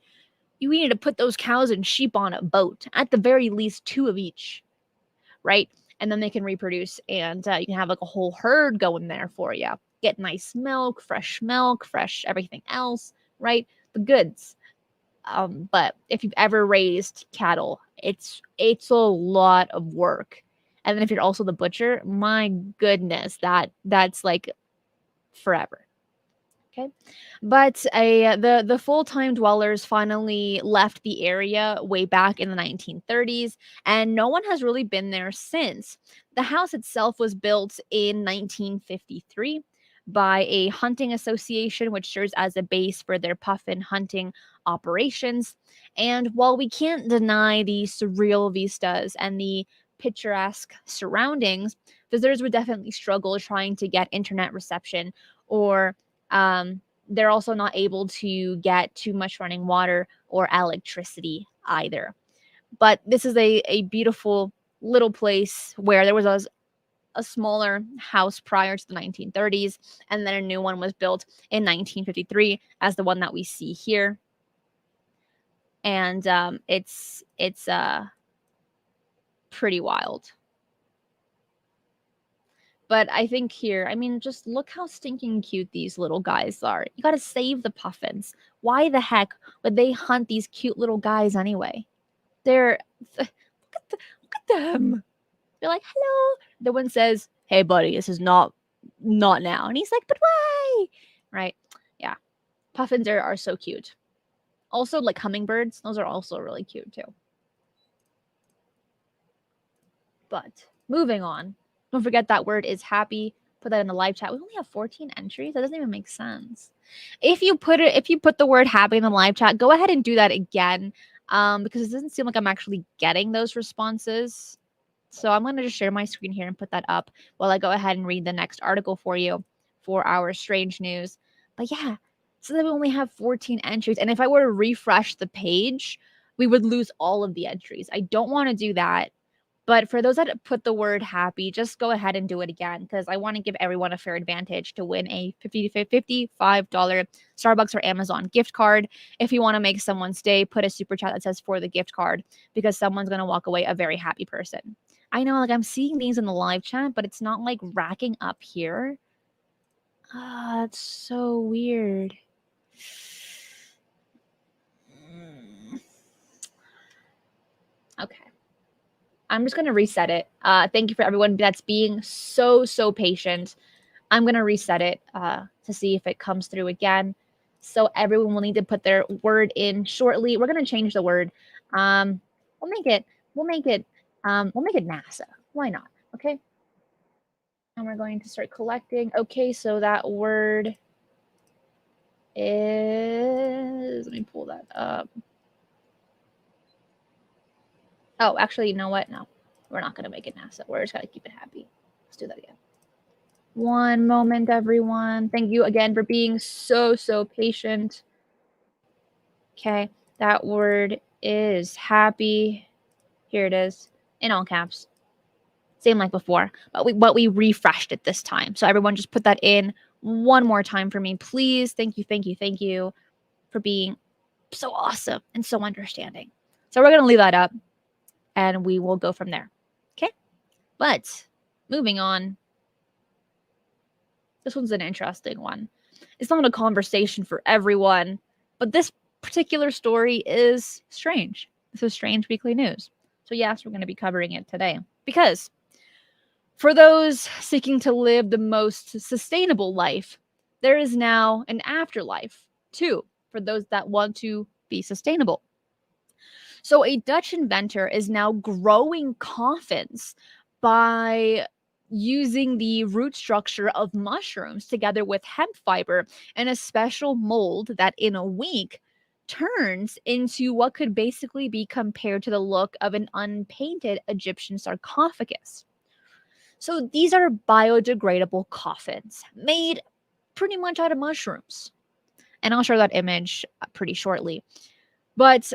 you need to put those cows and sheep on a boat, at the very least 2 of each, right? And then they can reproduce and you can have like a whole herd going there for you. Get nice milk, fresh everything else, right? The goods. But if you've ever raised cattle, it's a lot of work. And then if you're also the butcher, my goodness, that's like forever. Okay. But the full-time dwellers finally left the area way back in the 1930s, and no one has really been there since. The house itself was built in 1953 by a hunting association, which serves as a base for their puffin hunting operations. And while we can't deny the surreal vistas and the picturesque surroundings, visitors would definitely struggle trying to get internet reception, or they're also not able to get too much running water or electricity either. But this is a beautiful little place where there was a smaller house prior to the 1930s, and then a new one was built in 1953 as the one that we see here. And it's pretty wild. But I think here, I mean, just look how stinking cute these little guys are. You gotta save the puffins. Why the heck would they hunt these cute little guys anyway? They're look at them. They're like, hello. The one says, "Hey, buddy, this is not now," and he's like, "But why?" Right? Yeah, puffins are so cute. Also, like hummingbirds, those are also really cute too. But moving on. Don't forget that word is happy. Put that in the live chat. We only have 14 entries. That doesn't even make sense. If you put the word happy in the live chat, go ahead and do that again. Because it doesn't seem like I'm actually getting those responses. So I'm going to just share my screen here and put that up while I go ahead and read the next article for you for our strange news. But yeah, so then we only have 14 entries. And if I were to refresh the page, we would lose all of the entries. I don't want to do that. But for those that put the word happy, just go ahead and do it again, because I want to give everyone a fair advantage to win a $55 Starbucks or Amazon gift card. If you want to make someone's day, put a super chat that says "for the gift card," because someone's going to walk away a very happy person. I know, like, I'm seeing these in the live chat, but it's not like racking up here. Ah, it's so weird. Okay. I'm just going to reset it. Thank you for everyone that's being so patient. I'm going to reset it to see if it comes through again. So everyone will need to put their word in shortly. We're going to change the word. We'll make it NASA. Why not? Okay. And we're going to start collecting. Okay, so that word is, let me pull that up. Oh, actually, you know what? No, we're not going to make it NASA. We're just going to keep it happy. Let's do that again. One moment, everyone. Thank you again for being so patient. Okay, that word is happy. Here it is, in all caps. Same like before, but we refreshed it this time. So everyone just put that in one more time for me, please. Thank you for being so awesome and so understanding. So we're going to leave that up and we will go from there. Okay? But moving on. This one's an interesting one. It's not a conversation for everyone, but this particular story is strange. This is strange weekly news. So yes, we're going to be covering it today because for those seeking to live the most sustainable life, there is now an afterlife too, for those that want to be sustainable. So a Dutch inventor is now growing coffins by using the root structure of mushrooms together with hemp fiber in a special mold that in a week turns into what could basically be compared to the look of an unpainted Egyptian sarcophagus. So these are biodegradable coffins made pretty much out of mushrooms. And I'll show that image pretty shortly. But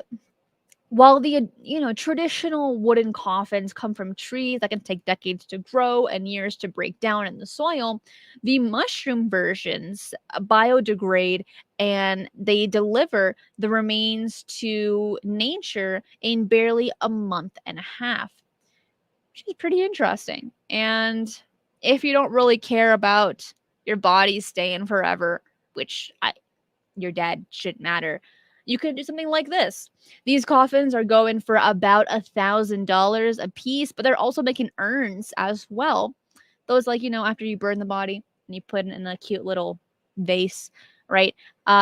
while the traditional wooden coffins come from trees that can take decades to grow and years to break down in the soil, the mushroom versions biodegrade and they deliver the remains to nature in barely a month and a half, which is pretty interesting. And if you don't really care about your body staying forever, which you're dead, shouldn't matter, you can do something like this. These coffins are going for about $1,000 a piece, but they're also making urns as well. Those, like, after you burn the body and you put it in a cute little vase, right?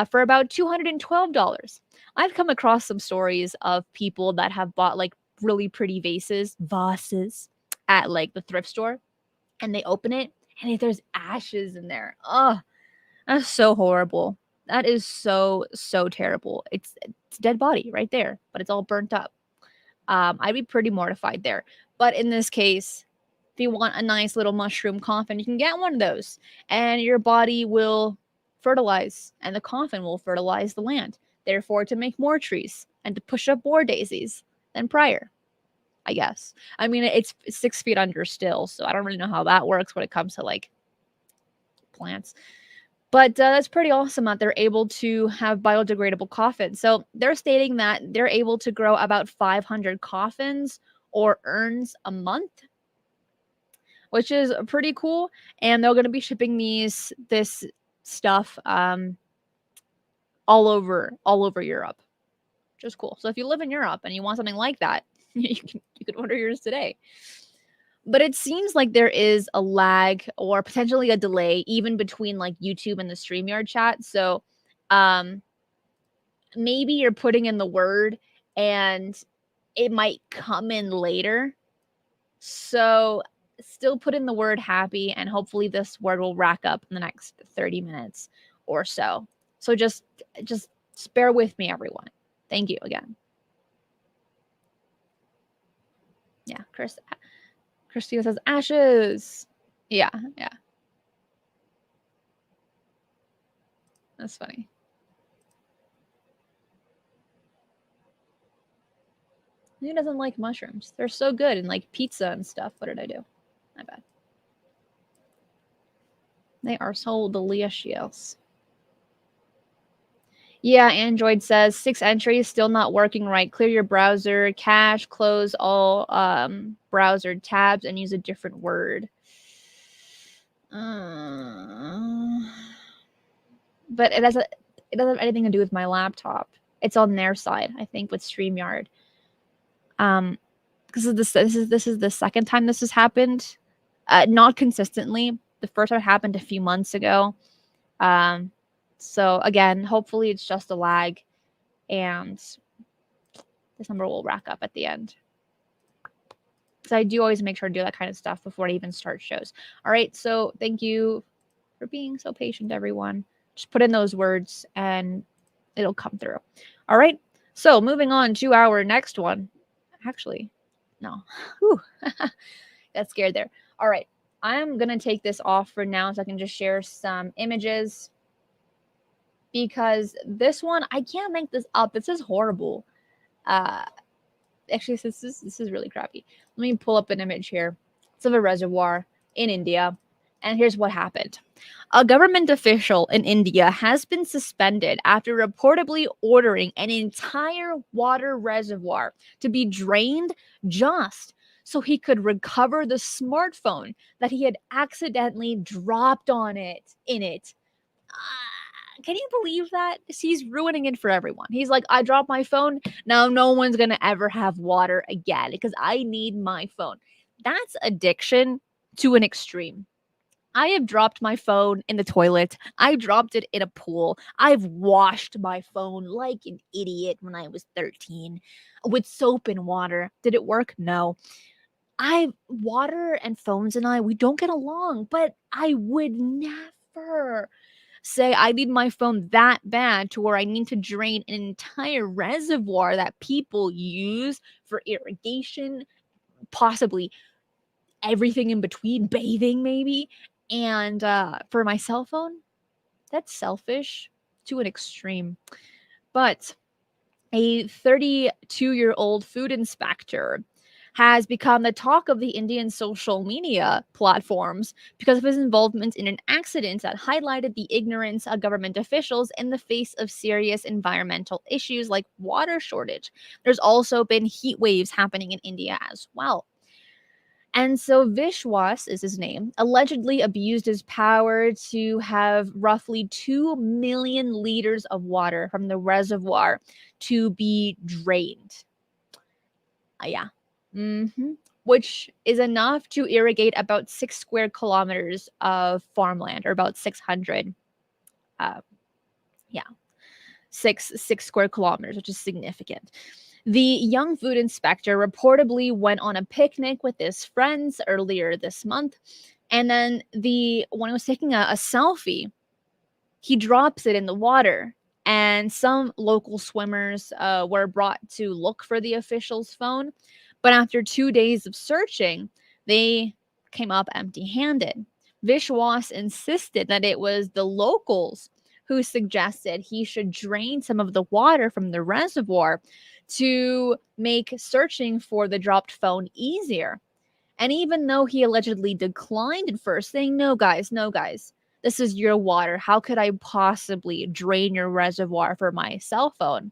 For about $212. I've come across some stories of people that have bought like really pretty vases at like the thrift store, and they open it and there's ashes in there. Oh, that's so horrible. That is so, so terrible. It's a dead body right there, but it's all burnt up. I'd be pretty mortified there. But in this case, if you want a nice little mushroom coffin, you can get one of those, and your body will fertilize, and the coffin will fertilize the land, therefore to make more trees and to push up more daisies than prior, I guess. I mean, it's 6 feet under still, so I don't really know how that works when it comes to like plants. But that's pretty awesome that they're able to have biodegradable coffins. So they're stating that they're able to grow about 500 coffins or urns a month, which is pretty cool. And they're going to be shipping this stuff all over Europe, which is cool. So if you live in Europe and you want something like that, you can order yours today. But it seems like there is a lag or potentially a delay even between like YouTube and the StreamYard chat. So maybe you're putting in the word and it might come in later. So still put in the word happy, and hopefully this word will rack up in the next 30 minutes or so. So just bear with me, everyone. Thank you again. Yeah, Cristina says ashes. Yeah. That's funny. Who doesn't like mushrooms? They're so good in like pizza and stuff. What did I do? My bad. They are so delicious. Yeah, Android says 6 entries still not working right. Clear your browser, cache, close all browser tabs, and use a different word. But it doesn't have anything to do with my laptop. It's on their side, I think, with StreamYard. Because this is the second time this has happened. Not consistently. The first time happened a few months ago. So again, hopefully it's just a lag, and this number will rack up at the end. So I do always make sure to do that kind of stuff before I even start shows. All right, so thank you for being so patient, everyone. Just put in those words and it'll come through. All right, so moving on to our next one. Actually, no. Whew. Got scared there. All right, I'm going to take this off for now so I can just share some images, because this one, I can't make this up. This is horrible. Actually, this is really crappy. Let me pull up an image here. It's of a reservoir in India, and here's what happened. A government official in India has been suspended after reportedly ordering an entire water reservoir to be drained just so he could recover the smartphone that he had accidentally dropped in it. Can you believe that? He's ruining it for everyone. He's like, I dropped my phone. Now no one's going to ever have water again because I need my phone. That's addiction to an extreme. I have dropped my phone in the toilet. I dropped it in a pool. I've washed my phone like an idiot when I was 13 with soap and water. Did it work? No. Water and phones and we don't get along, but I would never say I need my phone that bad to where I need to drain an entire reservoir that people use for irrigation, possibly everything in between, bathing maybe, and for my cell phone. That's selfish to an extreme. But a 32-year-old food inspector has become the talk of the Indian social media platforms because of his involvement in an accident that highlighted the ignorance of government officials in the face of serious environmental issues like water shortage. There's also been heat waves happening in India as well. And so Vishwas is his name, allegedly abused his power to have roughly 2 million liters of water from the reservoir to be drained. Yeah. Which is enough to irrigate about 6 square kilometers of farmland, or about 600. Uh, yeah, 6 square kilometers, which is significant. The young food inspector reportedly went on a picnic with his friends earlier this month, and then when he was taking a selfie, he drops it in the water, and some local swimmers were brought to look for the official's phone. But after 2 days of searching, they came up empty-handed. Vishwas insisted that it was the locals who suggested he should drain some of the water from the reservoir to make searching for the dropped phone easier. And even though he allegedly declined at first, saying, no, guys, this is your water. How could I possibly drain your reservoir for my cell phone?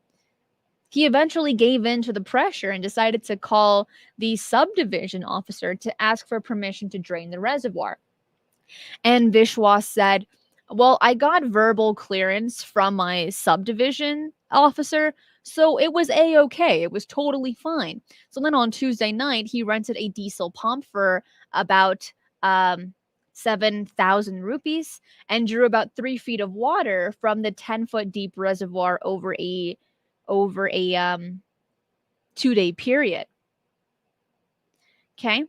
He eventually gave in to the pressure and decided to call the subdivision officer to ask for permission to drain the reservoir. And Vishwas said, well, I got verbal clearance from my subdivision officer, so it was a-okay. It was totally fine. So then on Tuesday night, he rented a diesel pump for about 7,000 rupees and drew about 3 feet of water from the 10-foot deep reservoir over a 2-day period. Okay.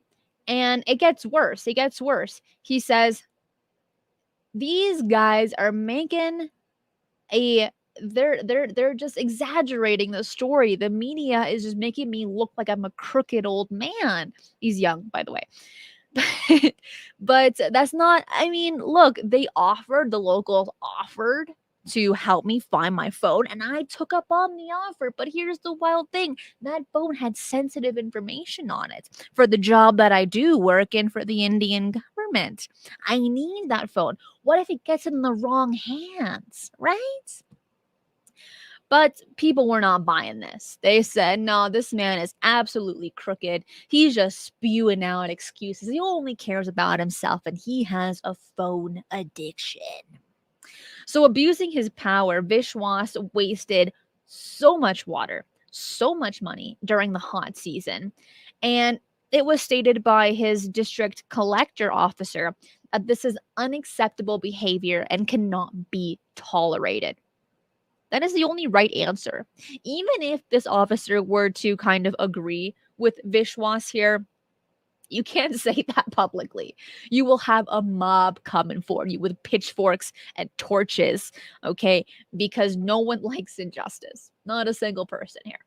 And it gets worse. He says, these guys are making they're just exaggerating the story. The media is just making me look like I'm a crooked old man. He's young, by the way. But that's not, I mean, look, the locals offered to help me find my phone, and I took up on the offer. But here's the wild thing, that phone had sensitive information on it for the job that I do, working for the Indian government. I need that phone. What if it gets in the wrong hands, right? But people were not buying this. They said, no, this man is absolutely crooked. He's just spewing out excuses. He only cares about himself, and he has a phone addiction. So, abusing his power, Vishwas wasted so much water, so much money during the hot season. And it was stated by his district collector officer that this is unacceptable behavior and cannot be tolerated. That is the only right answer. Even if this officer were to kind of agree with Vishwas here, you can't say that publicly. You will have a mob coming for you with pitchforks and torches, okay? Because no one likes injustice. Not a single person here.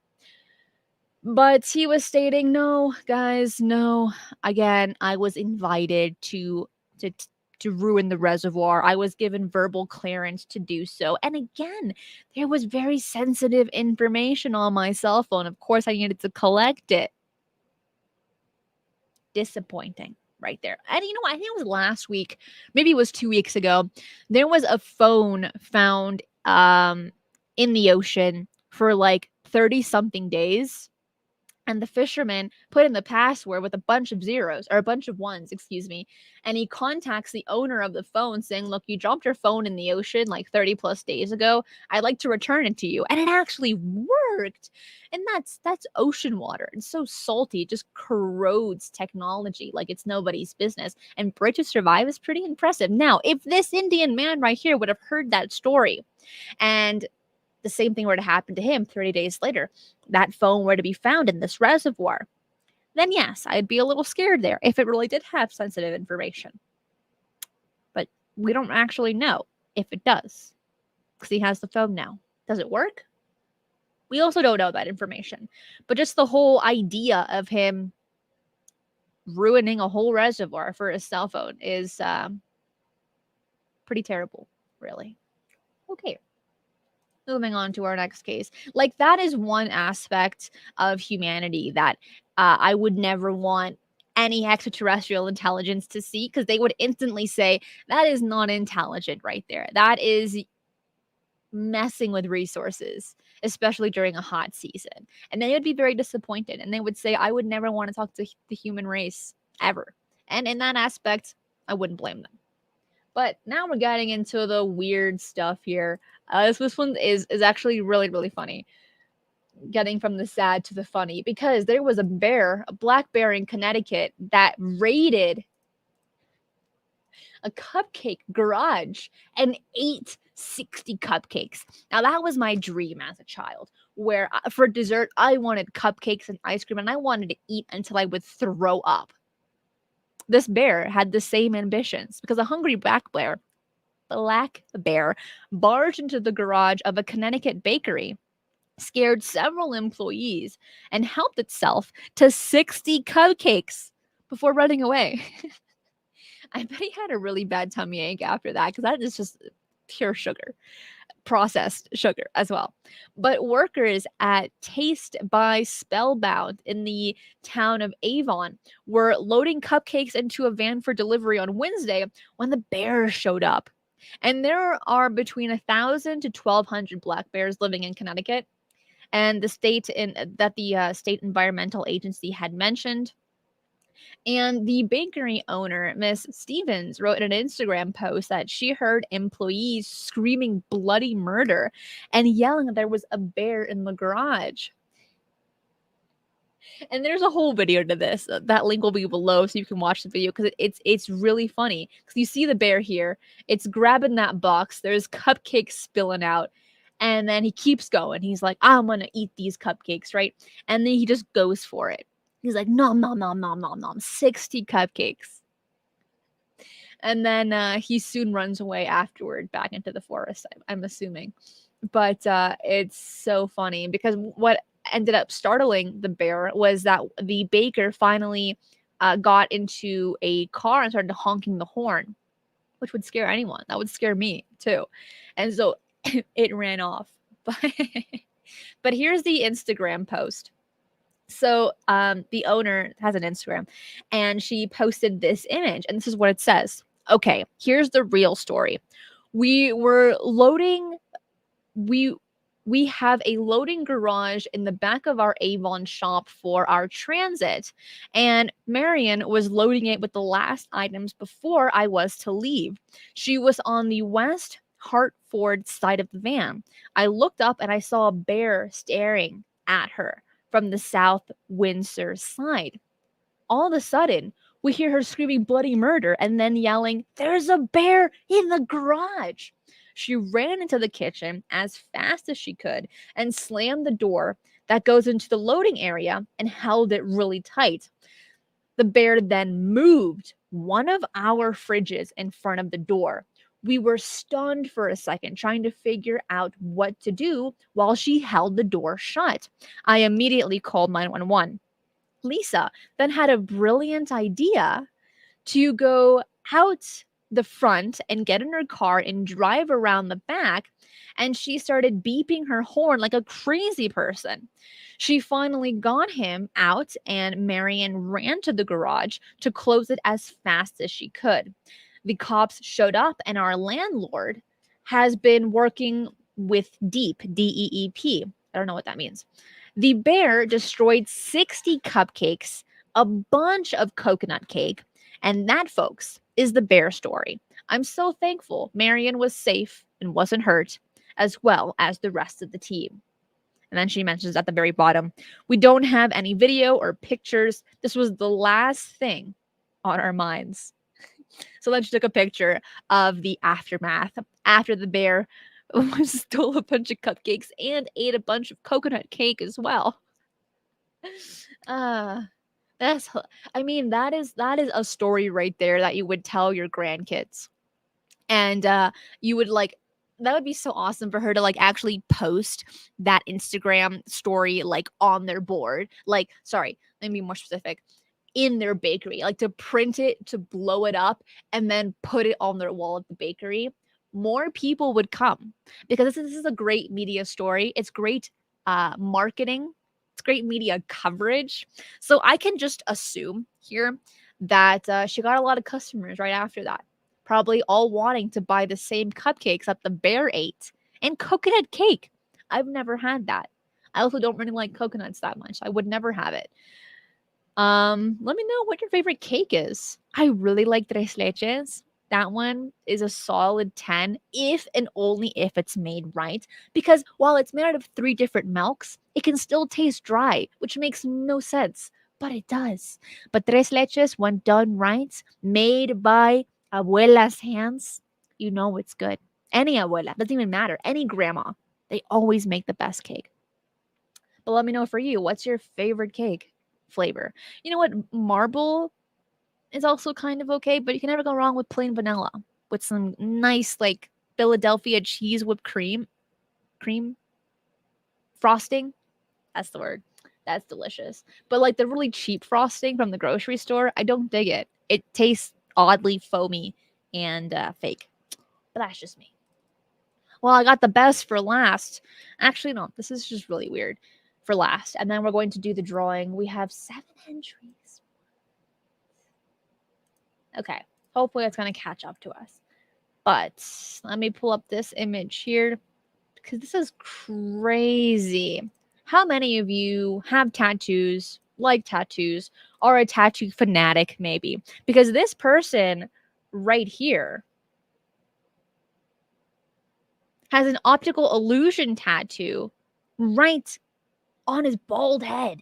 But he was stating, no, guys, no. Again, I was invited to ruin the reservoir. I was given verbal clearance to do so. And again, there was very sensitive information on my cell phone. Of course, I needed to collect it. Disappointing right there. And you know what? I think it was last week, maybe it was 2 weeks ago. There was a phone found in the ocean for like 30 something days. And the fisherman put in the password with a bunch of zeros, or a bunch of ones, excuse me. And he contacts the owner of the phone saying, look, you dropped your phone in the ocean like 30 plus days ago. I'd like to return it to you. And it actually worked. And that's ocean water. It's so salty. It just corrodes technology like it's nobody's business. And for it to survive is pretty impressive. Now, if this Indian man right here would have heard that story, and the same thing were to happen to him 30 days later, that phone were to be found in this reservoir, then yes, I'd be a little scared there if it really did have sensitive information. But we don't actually know if it does, because he has the phone now. Does it work? We also don't know that information. But just the whole idea of him ruining a whole reservoir for his cell phone is pretty terrible, really. Okay. Moving on to our next case. Like, that is one aspect of humanity that I would never want any extraterrestrial intelligence to see, because they would instantly say, that is not intelligent right there. That is messing with resources, especially during a hot season. And they would be very disappointed, and they would say, I would never want to talk to the human race. ever. And in that aspect, I wouldn't blame them. But now we're getting into the weird stuff here. This one is actually really, really funny. Getting from the sad to the funny, because there was a black bear in Connecticut that raided a cupcake garage and ate 60 cupcakes. Now, that was my dream as a child, where for dessert, I wanted cupcakes and ice cream, and I wanted to eat until I would throw up. This bear had the same ambitions because a hungry black bear barged into the garage of a Connecticut bakery, scared several employees, and helped itself to 60 cupcakes before running away. I bet he had a really bad tummy ache after that, because that is just pure sugar, processed sugar as well. But workers at Taste by Spellbound in the town of Avon were loading cupcakes into a van for delivery on Wednesday when the bears showed up. And there are between 1,000 to 1,200 black bears living in Connecticut. And the state state environmental agency had mentioned. And the bakery owner, Miss Stevens, wrote in an Instagram post that she heard employees screaming bloody murder and yelling that there was a bear in the garage. And there's a whole video to this. That link will be below so you can watch the video, because it's really funny. Because you see the bear here, it's grabbing that box. There's cupcakes spilling out. And then he keeps going. He's like, I'm going to eat these cupcakes, right? And then he just goes for it. He's like, nom, nom, nom, nom, nom, nom, 60 cupcakes. And then he soon runs away afterward back into the forest, I'm assuming. But it's so funny, because what ended up startling the bear was that the baker finally got into a car and started honking the horn, which would scare anyone. That would scare me too. And so it ran off. But here's the Instagram post. So the owner has an Instagram, and she posted this image, and this is what it says. Okay, here's the real story. We have a loading garage in the back of our Avon shop for our transit, and Marion was loading it with the last items before I was to leave. She was on the West Hartford side of the van. I looked up and I saw a bear staring at her from the South Windsor side. All of a sudden, we hear her screaming bloody murder and then yelling, "There's a bear in the garage!" She ran into the kitchen as fast as she could and slammed the door that goes into the loading area and held it really tight. The bear then moved one of our fridges in front of the door. We were stunned for a second, trying to figure out what to do while she held the door shut. I immediately called 911. Lisa then had a brilliant idea to go out the front and get in her car and drive around the back, and she started beeping her horn like a crazy person. She finally got him out, and Marion ran to the garage to close it as fast as she could. The cops showed up, and our landlord has been working with DEEP, DEEP. I don't know what that means. The bear destroyed 60 cupcakes, a bunch of coconut cake, and that, folks, is the bear story. I'm so thankful Marion was safe and wasn't hurt, as well as the rest of the team. And then she mentions at the very bottom, we don't have any video or pictures. This was the last thing on our minds. So then she took a picture of the aftermath after the bear stole a bunch of cupcakes and ate a bunch of coconut cake as well. That's I mean, that is a story right there that you would tell your grandkids. And you would like that would be so awesome for her to like actually post that Instagram story like on their board. Like, sorry, let me be more specific. In their bakery, like to print it, to blow it up, and then put it on their wall at the bakery. More people would come, because this is a great media story. It's great marketing. It's great media coverage. So I can just assume here that she got a lot of customers right after that, probably all wanting to buy the same cupcakes that the bear ate, and coconut cake. I've never had that. I also don't really like coconuts that much. I would never have it. Let me know what your favorite cake is. I really like tres leches. That one is a solid 10 if and only if it's made right. Because while it's made out of 3 different milks, it can still taste dry, which makes no sense, but it does. But tres leches, when done right, made by abuela's hands, you know it's good. Any abuela, doesn't even matter. Any grandma, they always make the best cake. But let me know for you, what's your favorite cake flavor? You know what? Marble is also kind of okay, but you can never go wrong with plain vanilla with some nice like Philadelphia cheese whipped cream frosting. That's the word. That's delicious. But like the really cheap frosting from the grocery store, I don't dig it. It tastes oddly foamy and fake. But that's just me. Well, I got the best for last. Actually, no, this is just really weird for last. And then we're going to do the drawing. We have 7 entries. Okay, hopefully it's going to catch up to us. But let me pull up this image here because this is crazy. How many of you have tattoos, like tattoos, or a tattoo fanatic, maybe? Because this person right here has an optical illusion tattoo right on his bald head.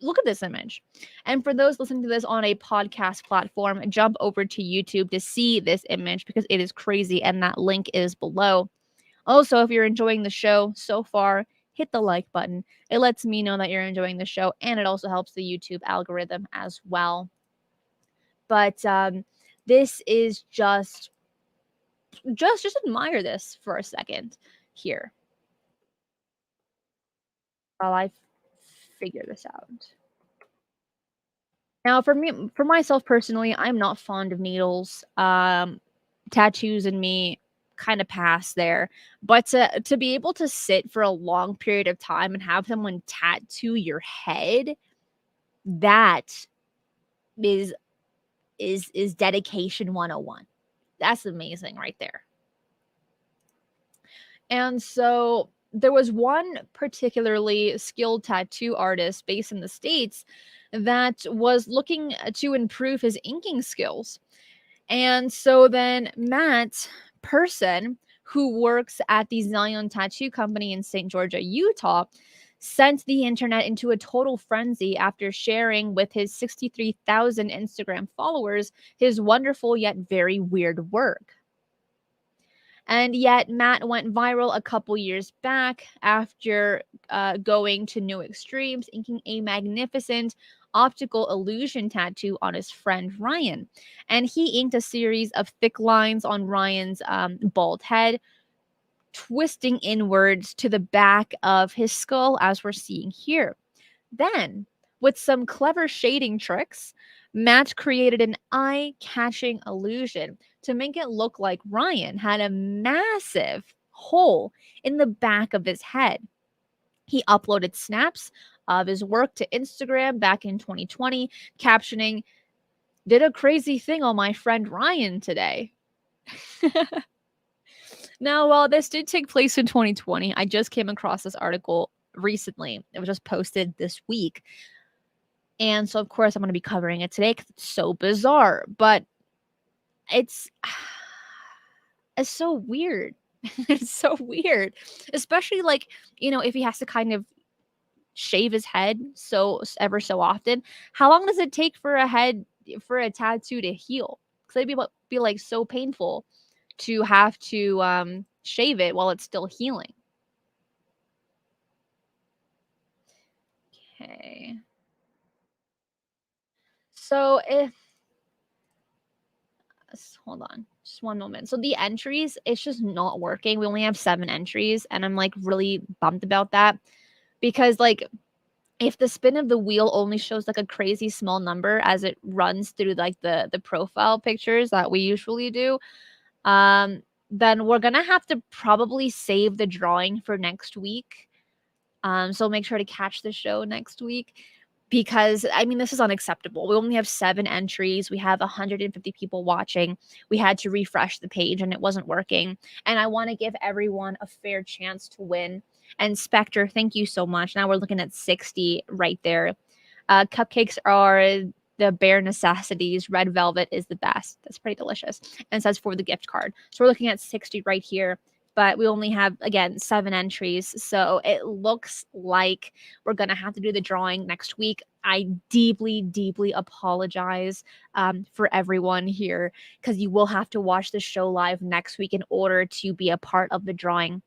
Look at this image. And for those listening to this on a podcast platform, jump over to YouTube to see this image because it is crazy and that link is below. Also, if you're enjoying the show so far, hit the like button. It lets me know that you're enjoying the show and it also helps the YouTube algorithm as well. But this is just admire this for a second here while I figure this out. Now, for myself personally, I'm not fond of needles. Tattoos and me kind of pass there. But to be able to sit for a long period of time and have someone tattoo your head, that is is dedication 101. That's amazing right there. And so there was one particularly skilled tattoo artist based in the States that was looking to improve his inking skills. And so then Matt Person, who works at the Zion Tattoo Company in St. Georgia, Utah, sent the internet into a total frenzy after sharing with his 63,000 Instagram followers his wonderful yet very weird work. And yet, Matt went viral a couple years back after going to new extremes, inking a magnificent optical illusion tattoo on his friend Ryan. And he inked a series of thick lines on Ryan's bald head, twisting inwards to the back of his skull, as we're seeing here. Then, with some clever shading tricks, Matt created an eye catching illusion to make it look like Ryan had a massive hole in the back of his head. He uploaded snaps of his work to Instagram back in 2020, captioning, "Did a crazy thing on my friend Ryan today." Now, while this did take place in 2020, I just came across this article recently. It was just posted this week. And so, of course, I'm going to be covering it today because it's so bizarre. But it's it's so weird. It's so weird, especially like, if he has to kind of shave his head so ever so often. How long does it take for a tattoo to heal? Because it'd be like so painful to have to shave it while it's still healing. Okay. So if hold on just one moment. So the entries, it's just not working. We only have 7 entries and I'm like really bummed about that because like if the spin of the wheel only shows like a crazy small number as it runs through like the profile pictures that we usually do, then we're gonna have to probably save the drawing for next week. So make sure to catch the show next week because I mean this is unacceptable. We only have 7 entries. We have 150 people watching. We had to refresh the page and it wasn't working. And I want to give everyone a fair chance to win. And Spectre, thank you so much. Now we're looking at 60 right there. Cupcakes are the bare necessities. Red velvet is the best. That's pretty delicious. And it says for the gift card. So we're looking at 60 right here. But we only have, again, 7 entries. So it looks like we're going to have to do the drawing next week. I deeply, deeply apologize for everyone here, because you will have to watch the show live next week in order to be a part of the drawing.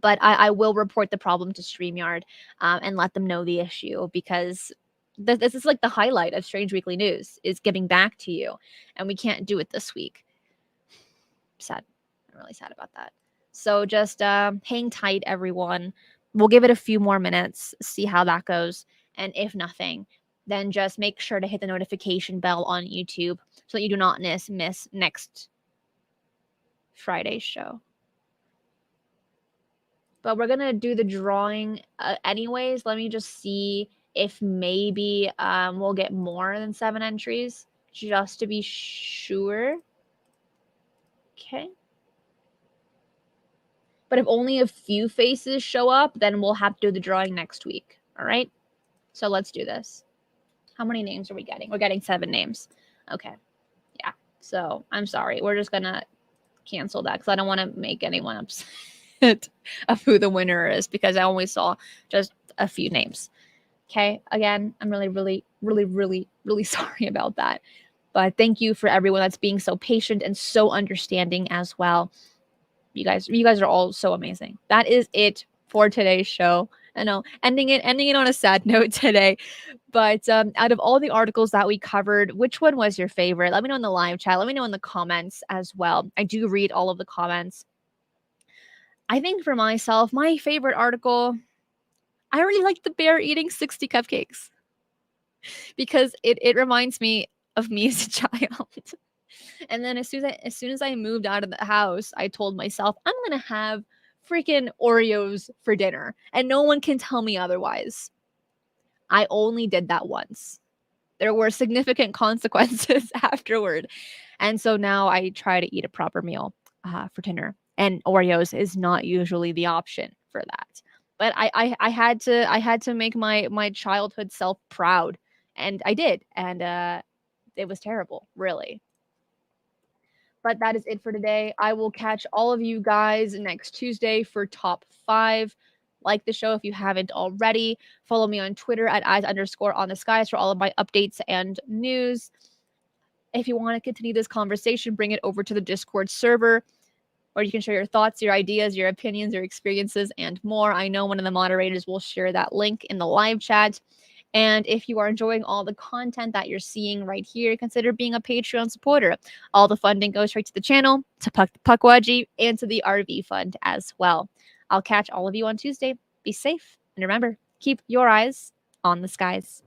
But I will report the problem to StreamYard and let them know the issue, because this is like the highlight of Strange Weekly News, is getting back to you. And we can't do it this week. Sad. I'm really sad about that. So just hang tight, everyone. We'll give it a few more minutes, see how that goes. And if nothing, then just make sure to hit the notification bell on YouTube so that you do not miss next Friday's show. But we're going to do the drawing anyways. Let me just see if maybe we'll get more than 7 entries, just to be sure. Okay. But if only a few faces show up, then we'll have to do the drawing next week. All right? So let's do this. How many names are we getting? We're getting 7 names. Okay. Yeah. So I'm sorry. We're just going to cancel that because I don't want to make anyone upset of who the winner is, because I only saw just a few names. Okay. Again, I'm really, really, really, really, really sorry about that. But thank you for everyone that's being so patient and so understanding as well. You guys are all so amazing. That is it for today's show. I know, ending it on a sad note today. But out of all the articles that we covered, which one was your favorite? Let me know in the live chat. Let me know in the comments as well. I do read all of the comments. I think for myself, my favorite article, I really like the bear eating 60 cupcakes, because it reminds me of me as a child. And then as soon as I moved out of the house, I told myself, I'm going to have freaking Oreos for dinner, and no one can tell me otherwise. I only did that once. There were significant consequences afterward. And so now I try to eat a proper meal for dinner. And Oreos is not usually the option for that. But I had to make my childhood self proud. And I did. And it was terrible, really. But that is it for today. I will catch all of you guys next Tuesday for top 5. Like the show if you haven't already. Follow me on Twitter at eyes_on_the_skies for all of my updates and news. If you want to continue this conversation, bring it over to the Discord server, where you can share your thoughts, your ideas, your opinions, your experiences, and more. I know one of the moderators will share that link in the live chat. And if you are enjoying all the content that you're seeing right here, consider being a Patreon supporter. All the funding goes straight to the channel, to Pukwudgie, and to the RV Fund as well. I'll catch all of you on Tuesday. Be safe. And remember, keep your eyes on the skies.